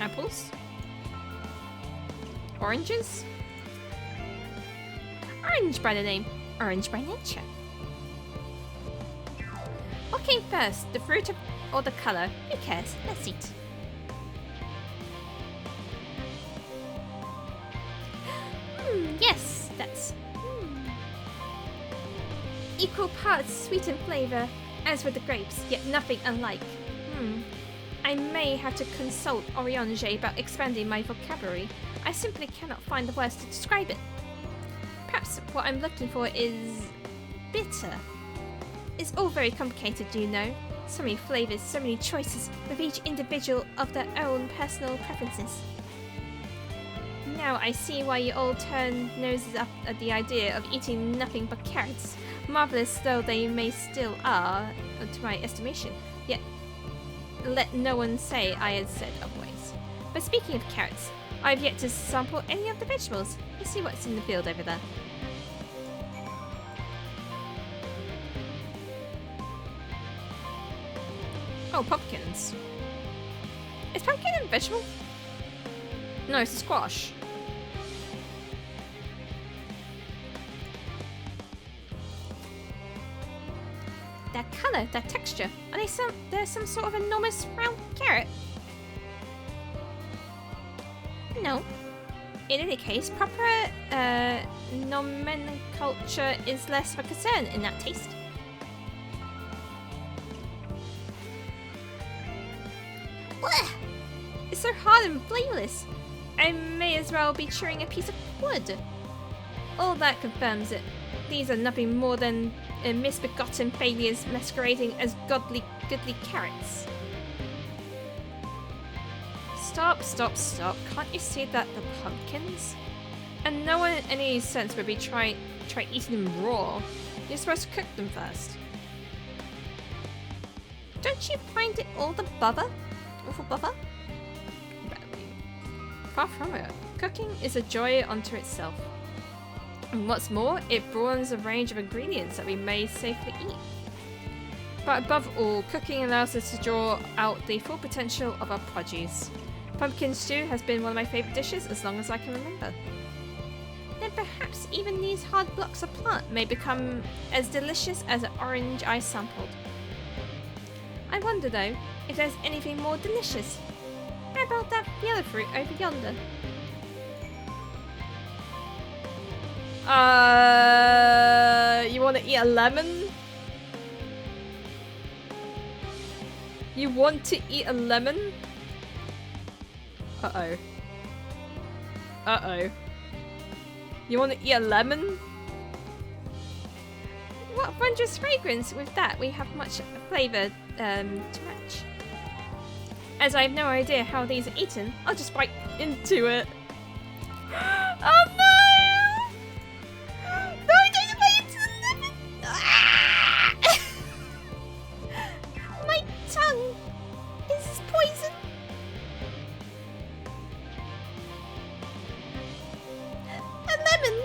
S1: Apples. Oranges. Orange by the name, orange by nature. What came first, the fruit or the colour? Who cares? Let's eat. Yes, that's equal parts sweet in flavour, as with the grapes, yet nothing unlike. I may have to consult Oriange about expanding my vocabulary. I simply cannot find the words to describe it. Perhaps what I'm looking for is bitter. It's all very complicated, you know. So many flavours, so many choices, with each individual of their own personal preferences. Now I see why you all turn noses up at the idea of eating nothing but carrots, marvellous though they may still are, to my estimation. Yet, let no one say I had said otherwise. But speaking of carrots, I've yet to sample any of the vegetables. Let's see what's in the field over there. Oh, pumpkins. Is pumpkin a vegetable? No, it's a squash. That colour, that texture. Are they they're some sort of enormous round carrot? No. In any case, proper nomenclature is less of a concern in that taste. Blech! It's so hard and flavourless. I may as well be chewing a piece of wood. All that confirms it. These are nothing more than misbegotten failures masquerading as goodly carrots. Stop, stop, stop. Can't you see that the pumpkins? And no one in any sense would be try eating them raw. You're supposed to cook them first. Don't you find it all the bother? Awful bother? Far from it. Cooking is a joy unto itself. And what's more, it broadens the range of ingredients that we may safely eat. But above all, cooking allows us to draw out the full potential of our produce. Pumpkin stew has been one of my favourite dishes as long as I can remember. Then perhaps even these hard blocks of plant may become as delicious as the orange I sampled. I wonder though, if there's anything more delicious. How about that yellow fruit over yonder? You want to eat a lemon? You want to eat a lemon? Uh-oh. Uh-oh. You want to eat a lemon? What wondrous fragrance! With that, we have much flavour to match. As I have no idea how these are eaten, I'll just bite into it. Oh no! No, I don't bite into the lemon! Ah! My tongue! Is this poison? A lemon?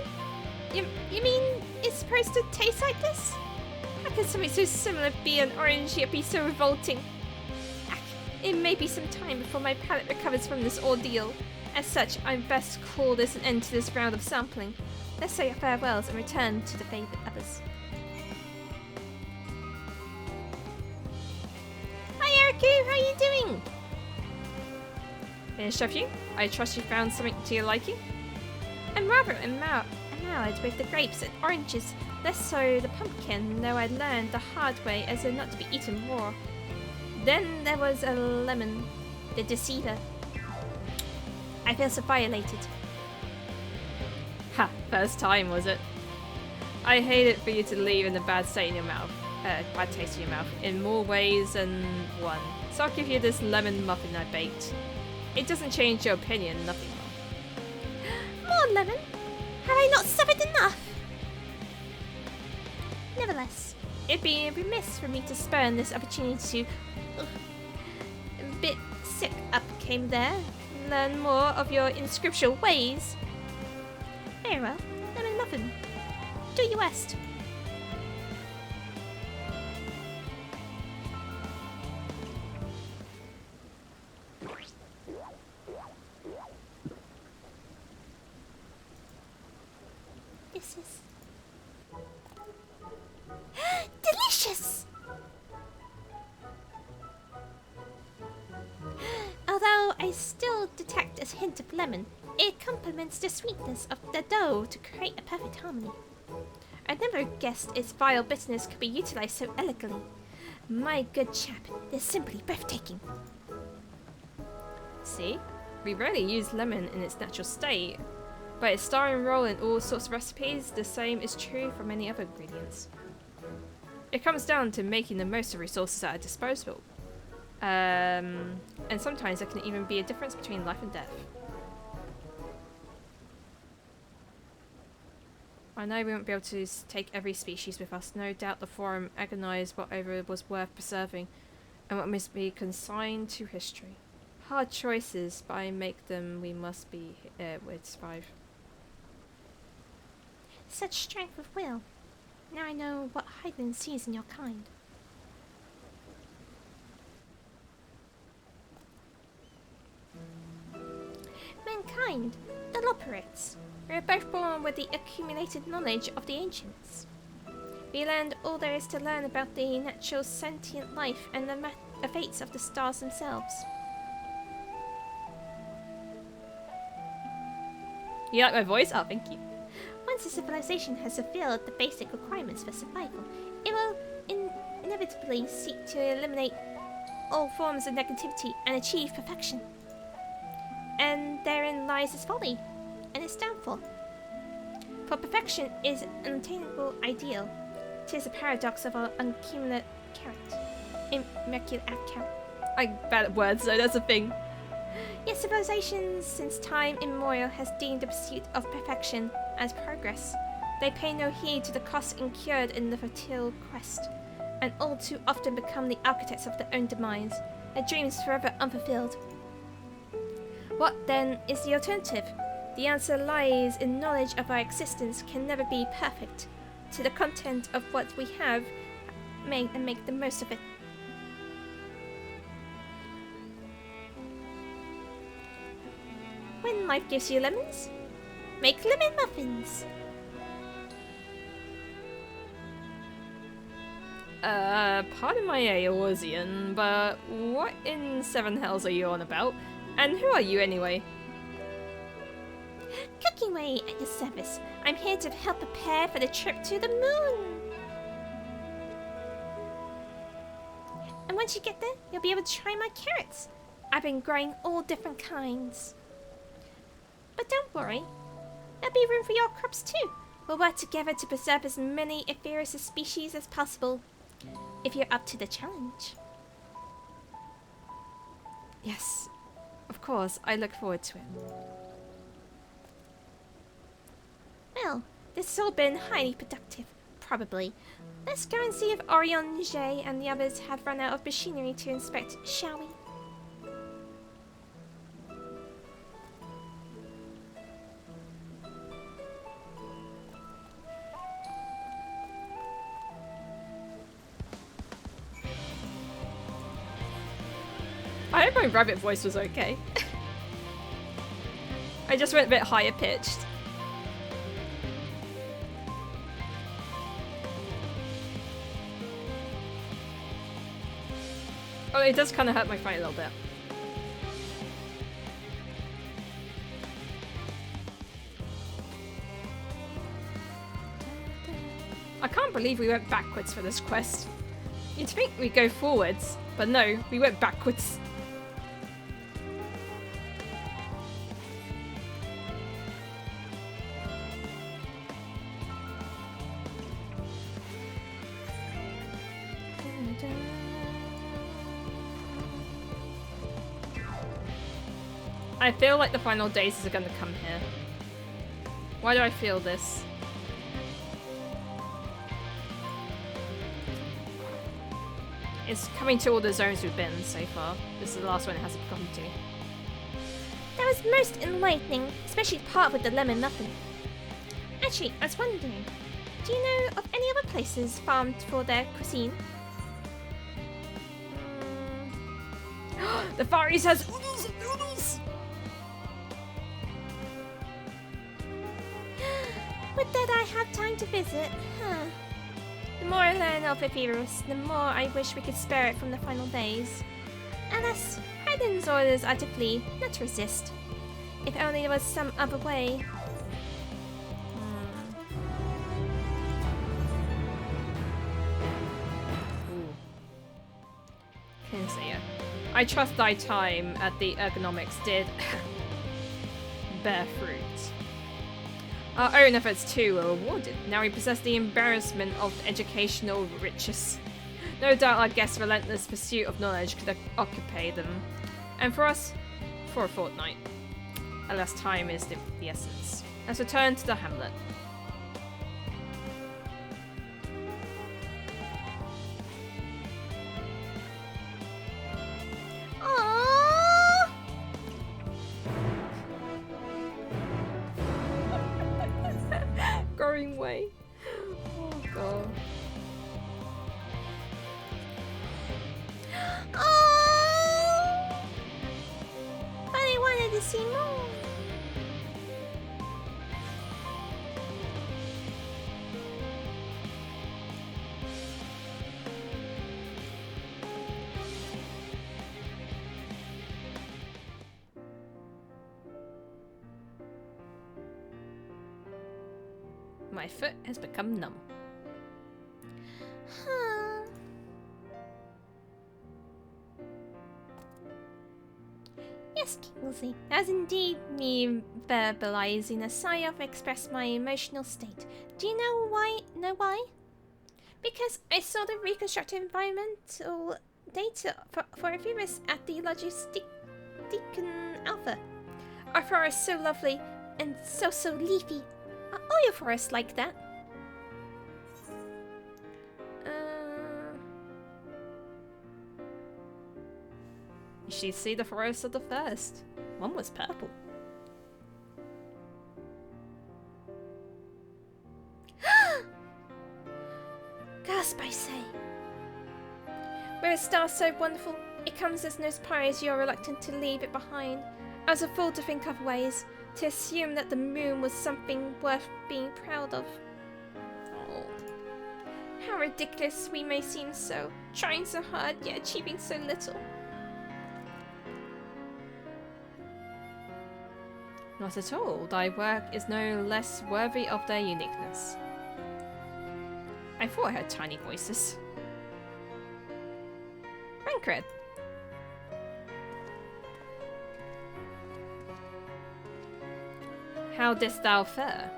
S1: You mean it's supposed to taste like this? How can something so similar be an orange yet be so revolting? It may be some time before my palate recovers from this ordeal. As such, I best call this an end to this round of sampling. Let's say our farewells and return to the favourite others. Hi Eriku, how are you doing? Finished off you? I trust you found something to your liking? I'm rather enamored with the grapes and oranges, less so the pumpkin, though I learned the hard way as they're not to be eaten raw. Then there was a lemon, the deceiver. I feel so violated. Ha, first time was it? I hate it for you to leave in a bad state in your mouth, bad taste in your mouth, in more ways than one. So I'll give you this lemon muffin I baked. It doesn't change your opinion, nothing more.
S12: More lemon? Have I not suffered enough? Nevertheless,
S1: it'd be remiss for me to spurn this opportunity to... A bit sick up came there. Learn more of your inscriptural ways.
S12: Very well, lemon muffin. Do your best. This is delicious. Although I still detect a hint of lemon, it complements the sweetness of the dough to create a perfect harmony. I never guessed its vile bitterness could be utilized so elegantly. My good chap, they're simply breathtaking.
S1: See? We rarely use lemon in its natural state, but its starring role in all sorts of recipes, the same is true for many other ingredients. It comes down to making the most of resources at our disposal. And sometimes there can even be a difference between life and death. I know we won't be able to take every species with us. No doubt the Forum agonised whatever was worth preserving and what must be consigned to history. Hard choices, but I make them we must be would survive.
S12: Such strength of will. Now I know what Hyland sees in your kind. Mankind, the Loperates. We are both born with the accumulated knowledge of the ancients. We learned all there is to learn about the natural sentient life and the fates of the stars themselves.
S1: You like my voice? Oh, thank you.
S12: Once a civilization has fulfilled the basic requirements for survival, it will inevitably seek to eliminate all forms of negativity and achieve perfection. And therein lies its folly and its downfall. For perfection is an unattainable ideal. 'Tis a paradox of our immaculate account.
S1: I'm bad at words, so that's a thing.
S12: Yet civilization since time immemorial has deemed the pursuit of perfection as progress. They pay no heed to the costs incurred in the futile quest, and all too often become the architects of their own demise, their dreams forever unfulfilled. What, then, is the alternative? The answer lies in knowledge of our existence can never be perfect, to the content of what we have and make the most of it. When life gives you lemons, make lemon muffins.
S1: Pardon my Eorzean, but what in seven hells are you on about? And who are you anyway?
S12: Cooking way at your service. I'm here to help prepare for the trip to the moon. And once you get there, you'll be able to try my carrots. I've been growing all different kinds. But don't worry, there'll be room for your crops too.
S1: We'll work together to preserve as many Etheirus species as possible, if you're up to the challenge. Yes, of course, I look forward to it. Well, this has all been highly productive, probably. Let's go and see if Orion, Jay, and the others have run out of machinery to inspect, shall we? I hope my rabbit voice was okay. I just went a bit higher pitched. Oh, it does kind of hurt my throat a little bit. I can't believe we went backwards for this quest. You'd think we'd go forwards, but no, we went backwards. I feel like the final days are gonna come here. Why do I feel this? It's coming to all the zones we've been so far. This is the last one it hasn't come to.
S12: That was most enlightening, especially the part with the lemon muffin.
S1: Actually, I was wondering, do you know of any other places farmed for their cuisine? The Far East has oodles and noodles!
S12: Would that I had time to visit, huh?
S1: The more I learn of Etheirus, the more I wish we could spare it from the final days. Alas, Hayden's orders are to flee, not to resist. If only there was some other way. Kinseya. I trust thy time at the ergonomics did bear fruit. Our own efforts too were rewarded. Now we possess the embarrassment of educational riches. No doubt our guests' relentless pursuit of knowledge could occupy them. And for us, for a fortnight. Alas, time is the essence. Let's return to the hamlet.
S12: Aww!
S1: Going way. Oh god.
S12: Oh! But I wanted to see more.
S1: My foot has become numb.
S12: Huh.
S1: Yes, Kingsley, as indeed me verbalizing a sigh of express my emotional state. Do you know why? Because I saw the reconstructed environmental data for a virus at the Logistic Alpha. Our forest so lovely and so leafy. Are all your forests like that? You should see the forest of the first. One was purple.
S12: Gasp, I say.
S1: We're a star so wonderful, it comes as no surprise you're reluctant to leave it behind. I was a fool to think otherwise, to assume that the moon was something worth being proud of. Oh. How ridiculous we may seem so, trying so hard yet achieving so little. Not at all. Thy work is no less worthy of their uniqueness. I thought I heard tiny voices. Rancred. How didst thou fare?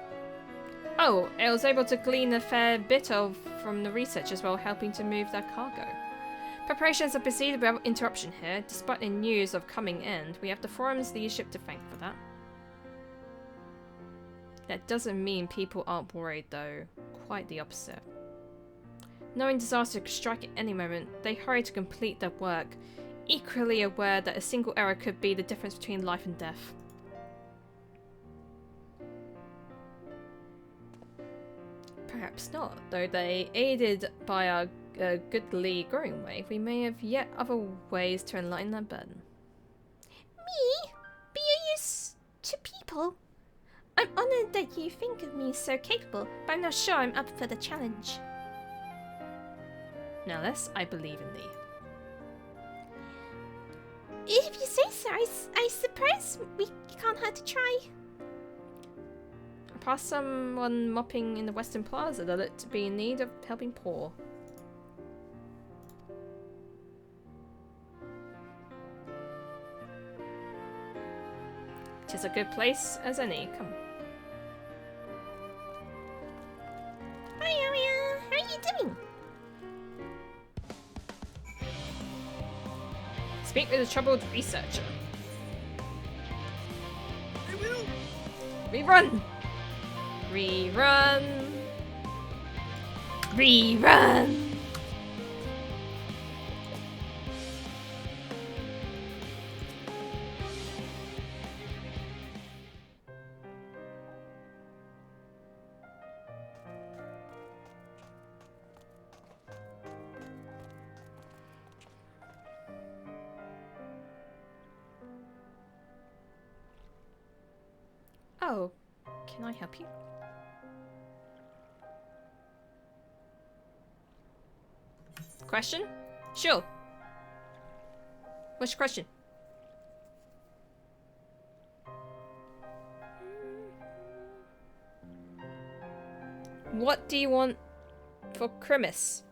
S1: Oh, I was able to glean a fair bit from the research as well, helping to move their cargo. Preparations have proceeded without interruption here. Despite the news of coming end, we have the forum's leadership to thank for that. That doesn't mean people aren't worried though. Quite the opposite. Knowing disaster could strike at any moment, they hurry to complete their work, equally aware that a single error could be the difference between life and death. Perhaps not, though they aided by our goodly growing wave, we may have yet other ways to enlighten their burden.
S12: Me? Be a use to people? I'm honored that you think of me as so capable, but I'm not sure I'm up for the challenge.
S1: Now this, I believe in thee.
S12: If you say so, I suppose we can't hurt to try.
S1: I passed someone mopping in the Western Plaza that looked to be in need of helping poor. Tis a good place as any. Come.
S12: Hi, Aria. How are you doing?
S1: Speak with a troubled researcher.
S12: I will.
S1: Rerun! Rerun! Rerun! Oh, can I help you? Question? Sure. What's your question? What do you want for Christmas?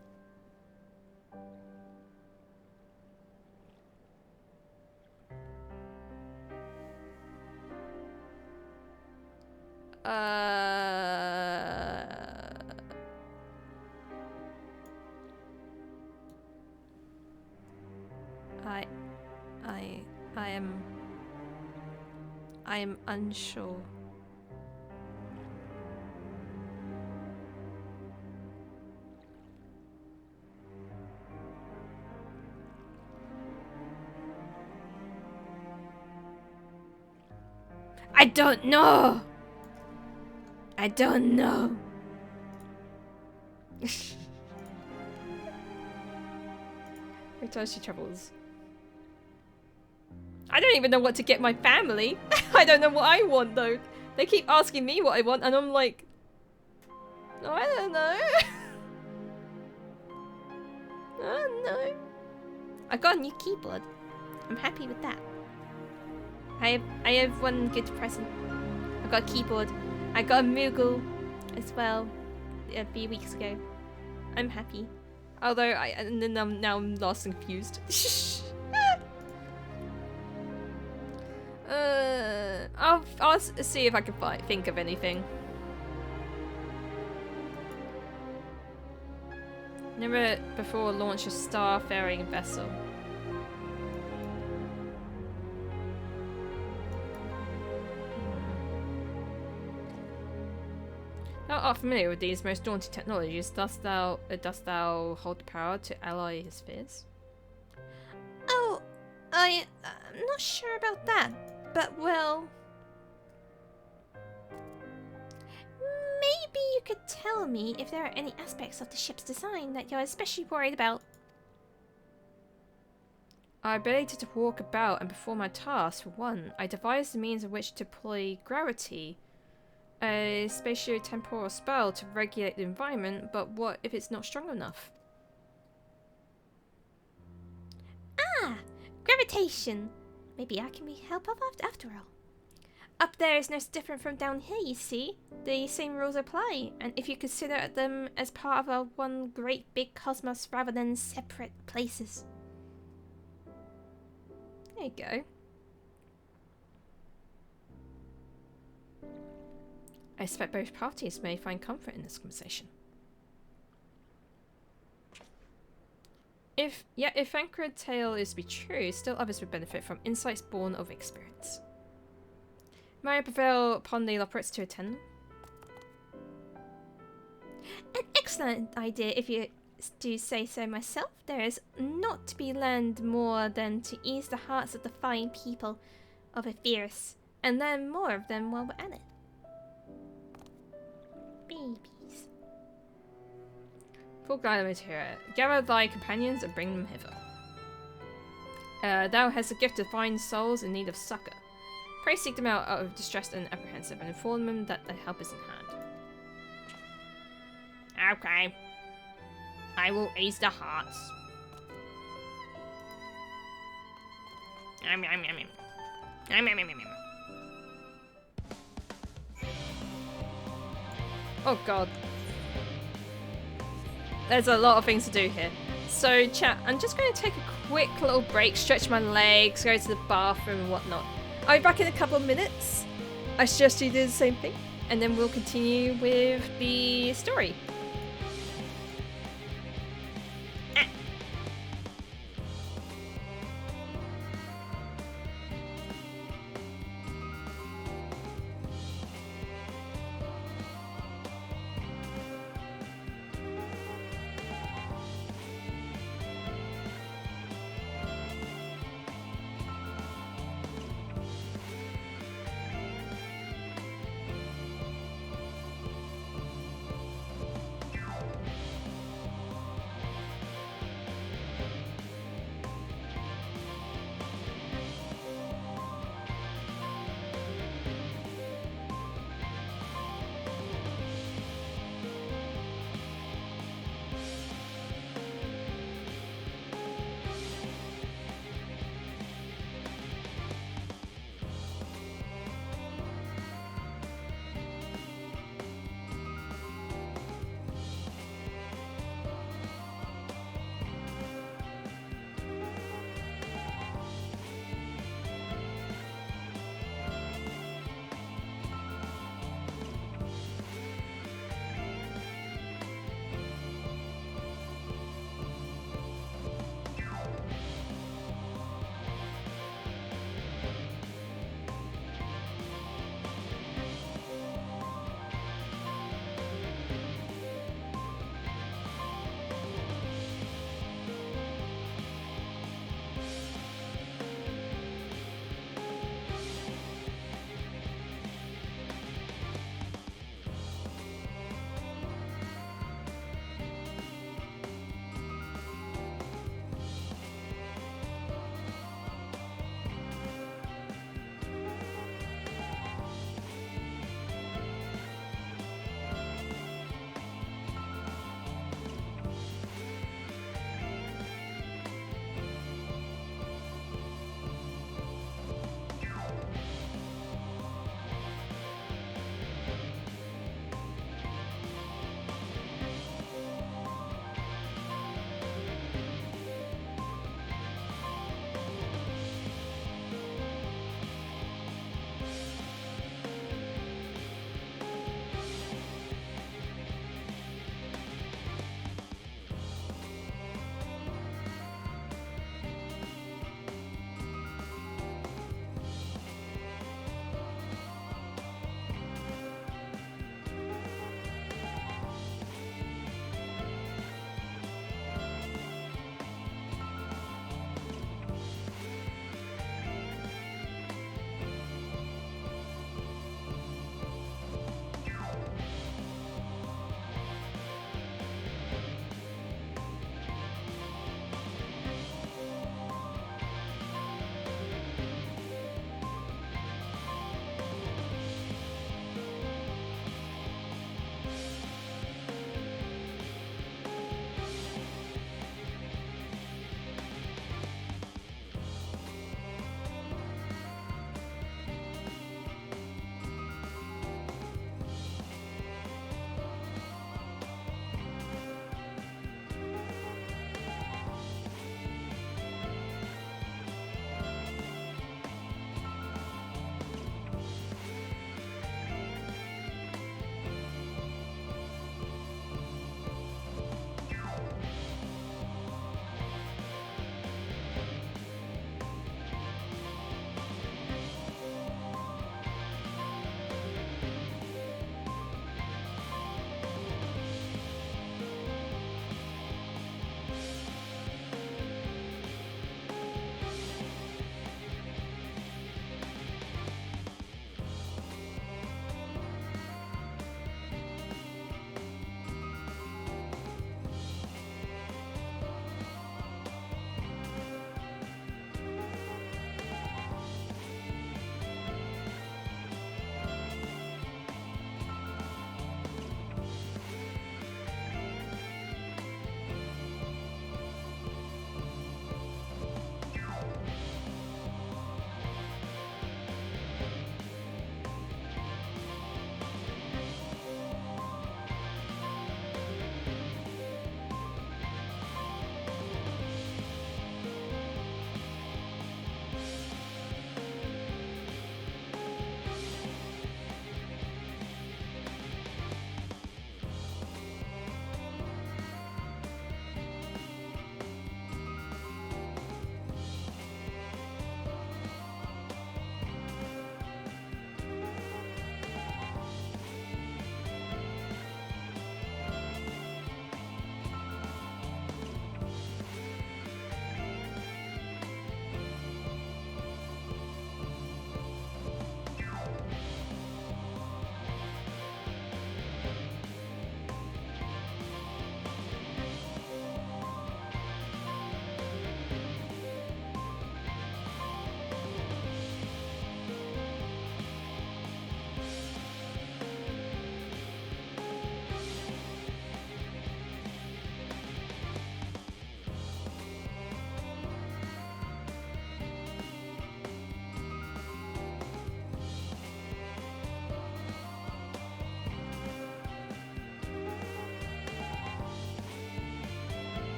S1: I am unsure. I don't know. I don't know. Returns to troubles. I don't even know what to get my family. I don't know what I want though. They keep asking me what I want and I'm like, no, I don't know. I don't know. I got a new keyboard. I'm happy with that. I have one good present. I got a keyboard. I got a Moogle as well a few weeks ago. I'm happy. Although now I'm lost and confused. I'll see if I can think of anything. Never before launched a star-faring vessel. Thou art familiar with these most daunting technologies. Dost thou hold the power to ally his fears?
S12: Oh, I'm not sure about that, but well... Maybe you could tell me if there are any aspects of the ship's design that you're especially worried about.
S1: Our ability to walk about and perform our tasks, for one. I devised the means in which to deploy gravity, a spatio-temporal spell to regulate the environment, but what if it's not strong enough?
S12: Ah, gravitation. Maybe I can be help of after all. Up there is no different from down here, you see. The same rules apply, and if you consider them as part of our one great big cosmos rather than separate places.
S1: There you go. I expect both parties may find comfort in this conversation. If Anchor's tale is to be true, still others would benefit from insights born of experience. May I prevail upon the Loporrits to attend them?
S12: An excellent idea, if you do say so myself. There is not to be learned more than to ease the hearts of the fine people of Ephesus, and learn more of them while we're at it. Babies.
S1: Full guidance here. Gather thy companions and bring them hither. Thou hast a gift to find souls in need of succor. Pray seek them out of distressed and apprehensive, and inform them that their help is in hand. Okay. I will ease the hearts. Oh god. There's a lot of things to do here. So chat, I'm just going to take a quick little break, stretch my legs, go to the bathroom and whatnot. I'll be back in a couple of minutes. I suggest you do the same thing, and then we'll continue with the story.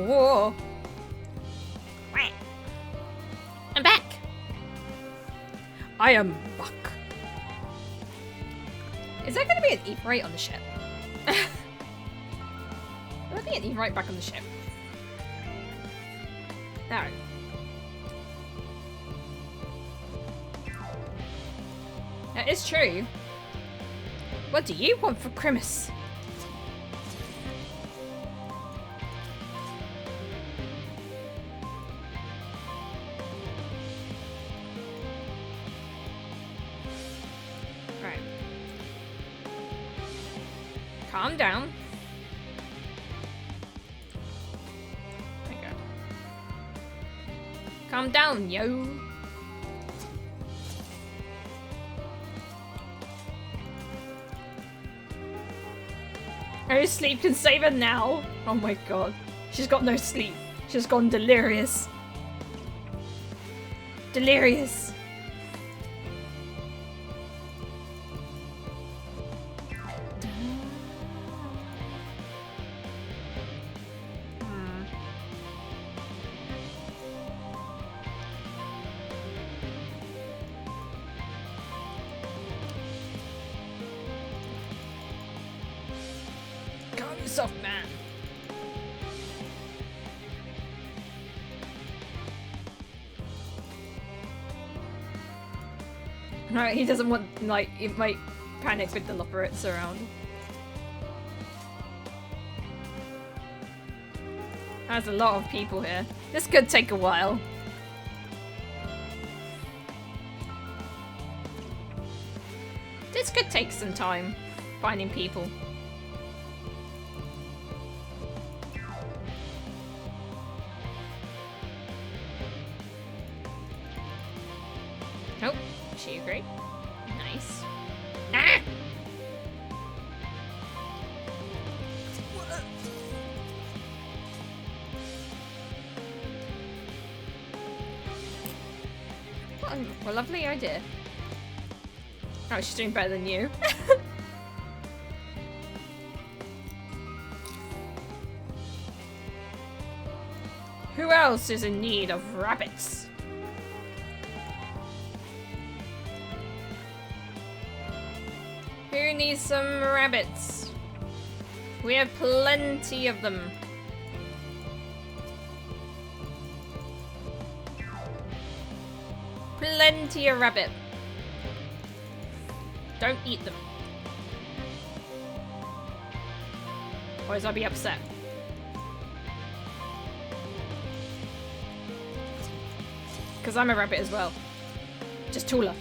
S1: Whoa. I'm back. I am back. Is there going to be an Aetheryte on the ship? Will there be an Aetheryte back on the ship? No. That is true. What do you want for Christmas? Right. Calm down. There you go. Calm down, yo. Her sleep can save her now. Oh my god. She's got no sleep. She's gone delirious. Delirious. Yourself, man. No, he doesn't want, like, it might panic with the Loporits around. There's a lot of people here. This could take a while. This could take some time, finding people. Oh, she agreed. Nice. Ah! What a lovely idea. Oh, she's doing better than you. Who else is in need of rabbits? Who needs some rabbits? We have plenty of them. Plenty of rabbit. Don't eat them. Otherwise I'll be upset. Because I'm a rabbit as well. Just taller.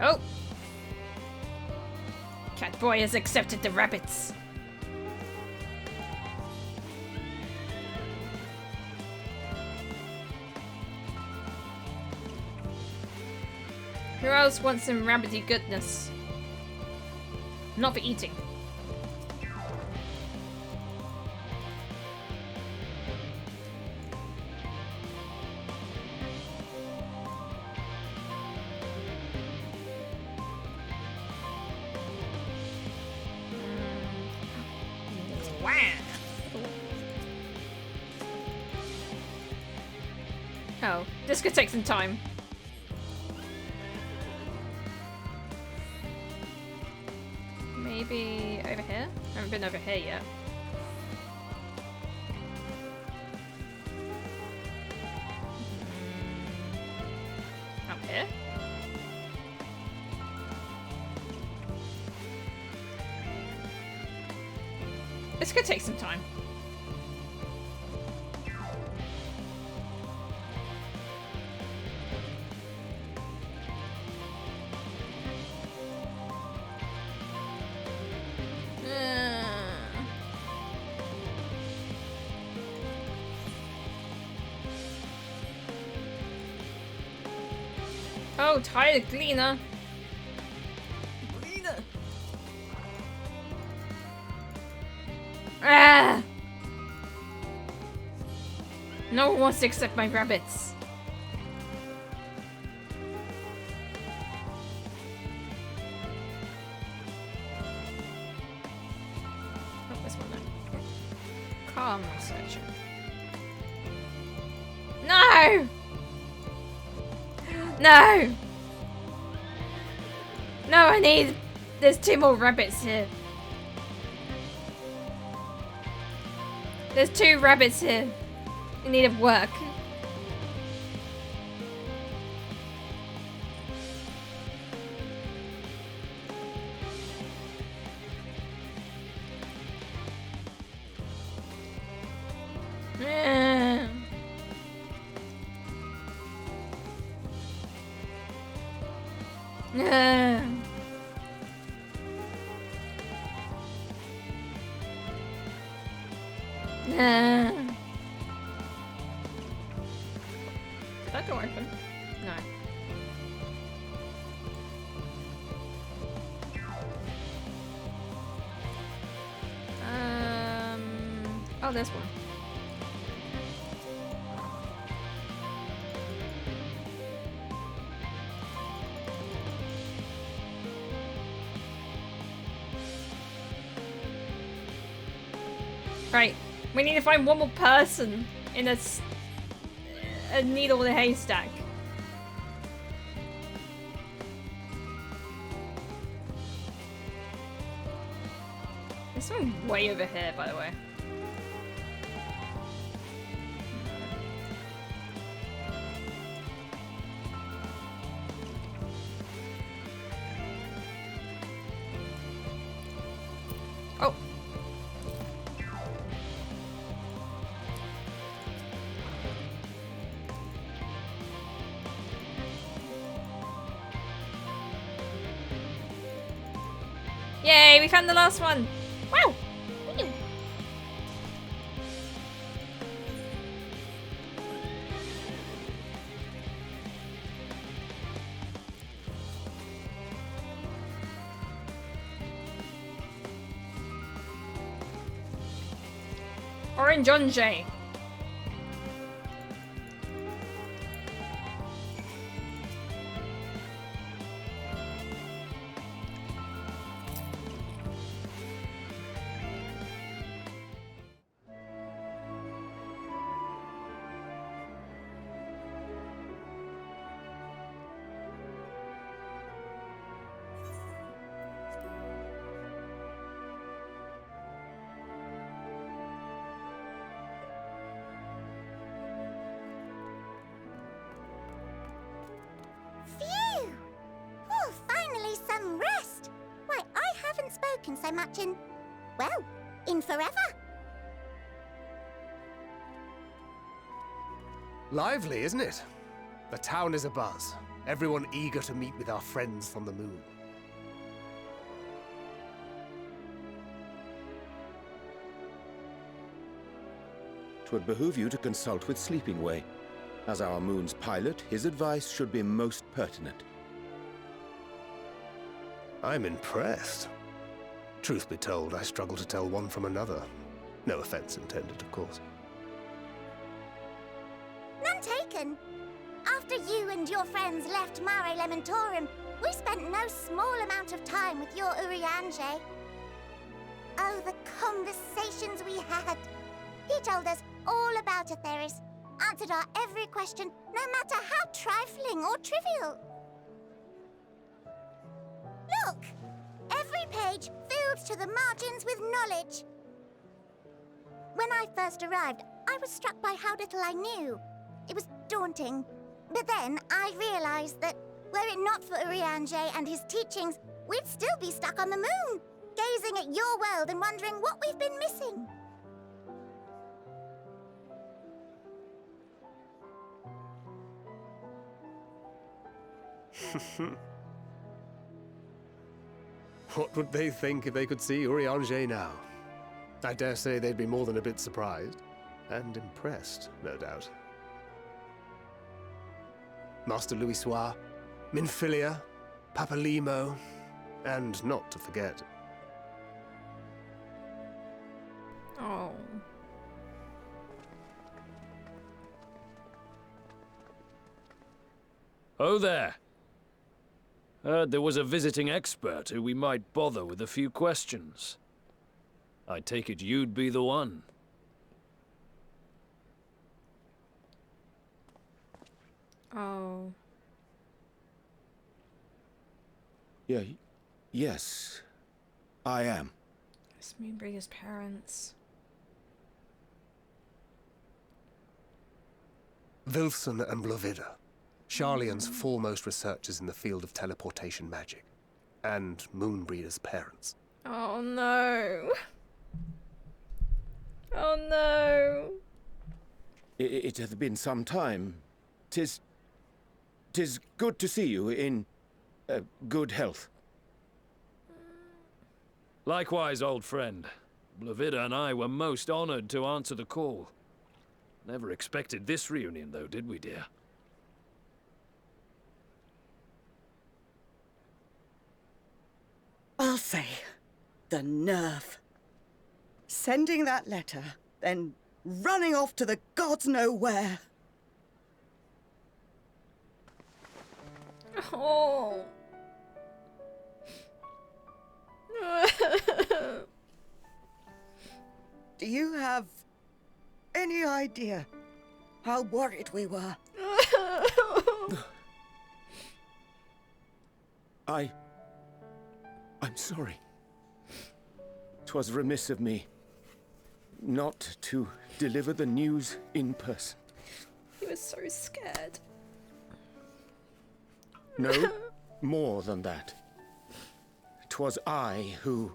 S1: Oh! Catboy has accepted the rabbits. Who else wants some rabbity goodness? Not for eating. Oh, this could take some time. Maybe over here? I haven't been over here yet. Up here? This could take some time. Oh, tired Gleaner.
S16: Gleaner.
S1: Ah! No one wants to accept my rabbits. Calm researcher. No! No! No, I need... There's 2 more rabbits here. There's 2 rabbits here. In need of work. Did that door open? No. Oh, this one. Right, we need to find one more person in a needle in a haystack. There's someone way over here, by the way. Oh. Yay, we found the last one! Wow! Woo. Orange on J.
S12: Phew! Oh, finally some rest. Why, I haven't spoken so much in, well, in forever.
S7: Lively, isn't it? The town is abuzz. Everyone eager to meet with our friends from the moon.
S18: Twould behoove you to consult with Sleeping Way. As our moon's pilot, his advice should be most pertinent.
S7: I'm impressed. Truth be told, I struggle to tell one from another. No offense intended, of course.
S12: None taken. After you and your friends left Mare Elementorum, we spent no small amount of time with your Urianger. Oh, the conversations we had. He told us all about Atheris, answered our every question, no matter how trifling or trivial. Look! Every page filled to the margins with knowledge. When I first arrived, I was struck by how little I knew. It was daunting. But then I realized that, were it not for Urianger and his teachings, we'd still be stuck on the moon, gazing at your world and wondering what we've been missing.
S7: What would they think if they could see Urianger now? I dare say they'd be more than a bit surprised. And impressed, no doubt. Master Louisoix, Minfilia, Papalimo, and not to forget...
S1: Oh.
S2: Oh there. Heard there was a visiting expert who we might bother with a few questions. I take it you'd be the one.
S1: Oh.
S18: Yeah, yes, I am.
S1: It's Moonbreaker's parents.
S7: Wilson and Blovida, Sharlayan's foremost researchers in the field of teleportation magic, and Moonbreeder's parents.
S1: Oh no. Oh no.
S18: It hath been some time. 'Tis good to see you in good health.
S2: Likewise, old friend. Blovida and I were most honored to answer the call. Never expected this reunion, though, did we, dear?
S19: I'll say, the nerve. Sending that letter, then running off to the gods know where.
S1: Oh.
S19: Do you have any idea how worried we were?
S18: I'm sorry. 'Twas remiss of me not to deliver the news in person.
S1: He was so scared.
S18: No, more than that. 'Twas I who...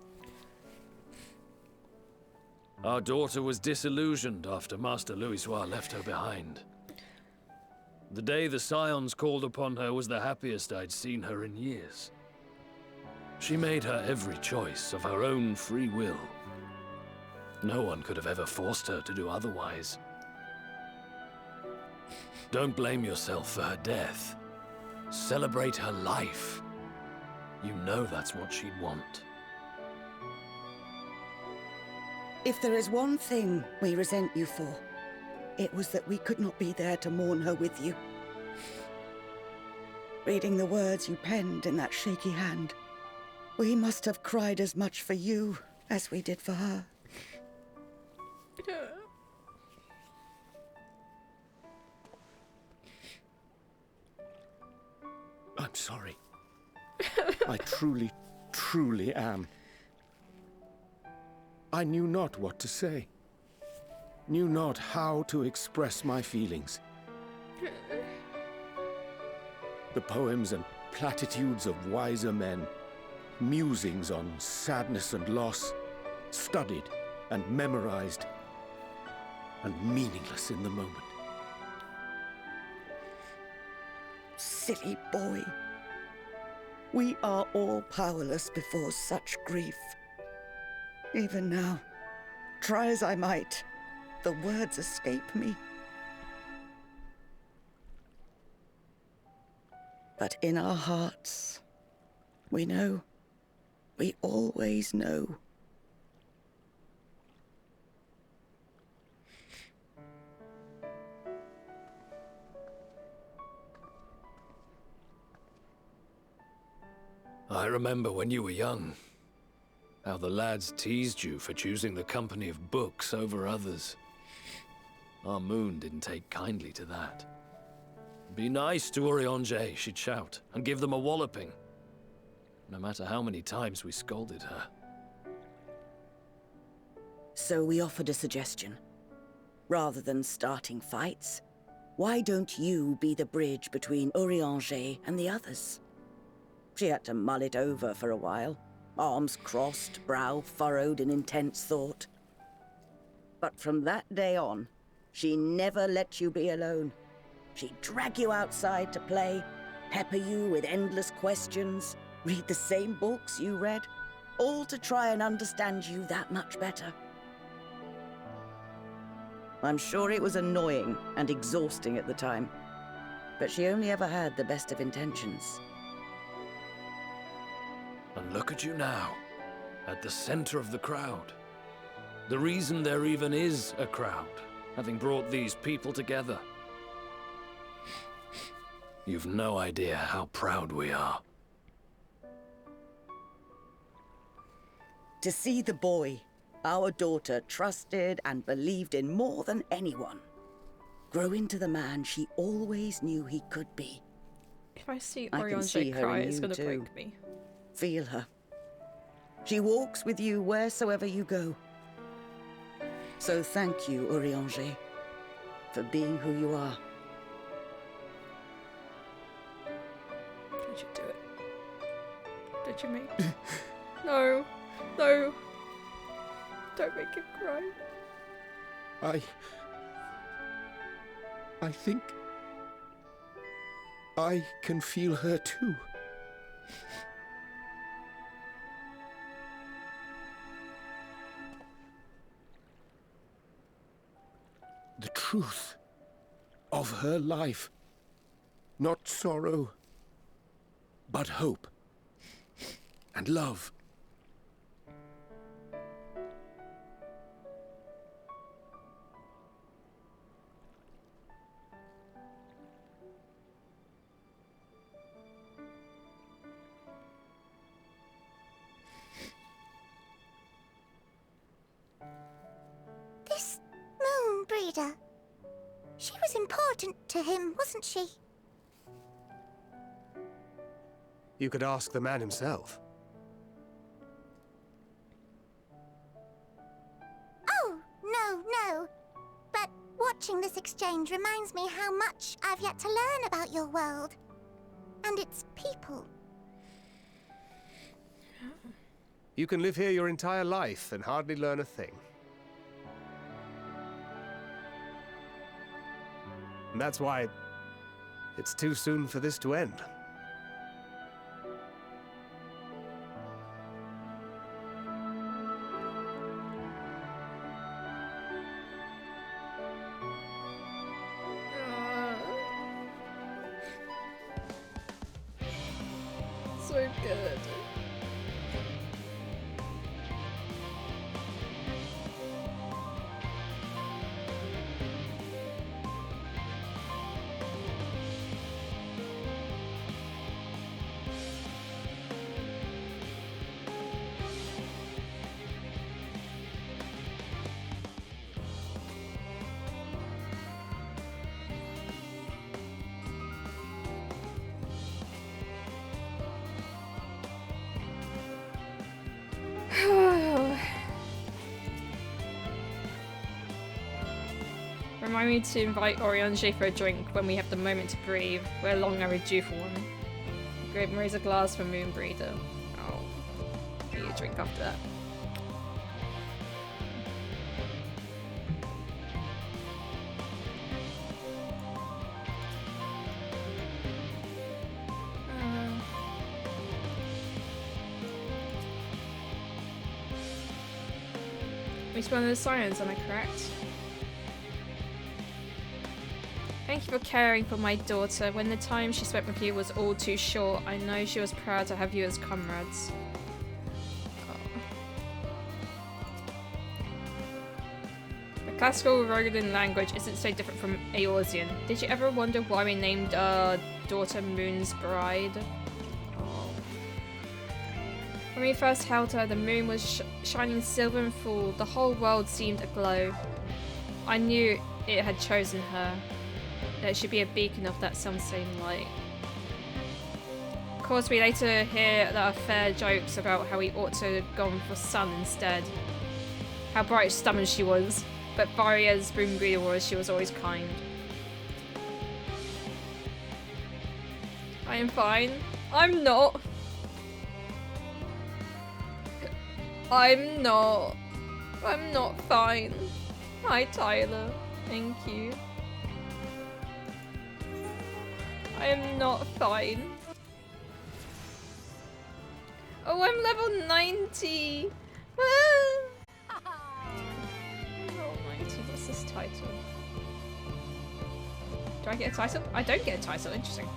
S2: Our daughter was disillusioned after Master Louisoix left her behind. The day the Scions called upon her was the happiest I'd seen her in years. She made her every choice of her own free will. No one could have ever forced her to do otherwise. Don't blame yourself for her death. Celebrate her life. You know that's what she'd want.
S19: If there is one thing we resent you for, it was that we could not be there to mourn her with you. Reading the words you penned in that shaky hand, we must have cried as much for you as we did for her.
S18: I'm sorry. I truly, truly am. I knew not what to say. Knew not how to express my feelings. The poems and platitudes of wiser men, musings on sadness and loss, studied and memorized, and meaningless in the moment.
S19: Silly boy. We are all powerless before such grief. Even now, try as I might, the words escape me. But in our hearts, we know. We always know.
S2: I remember when you were young, how the lads teased you for choosing the company of books over others. Our moon didn't take kindly to that. Be nice to Urianger, she'd shout, and give them a walloping. No matter how many times we scolded her.
S19: So we offered a suggestion. Rather than starting fights, why don't you be the bridge between Urianger and the others? She had to mull it over for a while, arms crossed, brow furrowed in intense thought. But from that day on, she never let you be alone. She'd drag you outside to play, pepper you with endless questions, read the same books you read, all to try and understand you that much better. I'm sure it was annoying and exhausting at the time, but she only ever had the best of intentions.
S2: And look at you now, at the center of the crowd. The reason there even is a crowd, having brought these people together. You've no idea how proud we are.
S19: To see the boy our daughter trusted and believed in more than anyone. grow into the man she always knew he could be.
S1: If I see
S19: I can see
S1: Oriange
S19: her
S1: cry,
S19: in
S1: it's
S19: you
S1: gonna
S19: too.
S1: break me.
S19: Feel her. She walks with you wheresoever you go. So thank you, Oriange, for being who you are.
S1: Did you do it? Did you make? No. No. Don't make him cry.
S18: I think I can feel her too. The truth of her life. Not sorrow, but hope and love.
S12: This moon breeder. She was important to him, wasn't she?
S7: You could ask the man himself.
S12: Oh, no. But watching this exchange reminds me how much I've yet to learn about your world. And its people.
S7: You can live here your entire life and hardly learn a thing. And that's why it's too soon for this to end.
S1: So good. Remind me to invite Oriange for a drink when we have the moment to breathe. We're long overdue for one. Great, raise a glass for Moon Breeder. Oh, need a drink after that. Miss one of the sirens, am I correct? Thank you for caring for my daughter. When the time she spent with you was all too short, I know she was proud to have you as comrades. The classical Rogan language isn't so different from Eorzean. Did you ever wonder why we named our daughter Moon's Bride? When we first held her, the moon was shining silver and full. The whole world seemed aglow. I knew it had chosen her. That it should be a beacon of that some-same light. Of course, we later hear that our fair jokes about how we ought to have gone for sun instead. How bright stubborn she was, but fiery as Moon Breeder was, she was always kind. I am fine. I'm not. I'm not fine. Hi, Tyler. Thank you. I am not fine. Oh, I'm level 90. Ah. Level 90. What's this title? Do I get a title? I don't get a title. Interesting.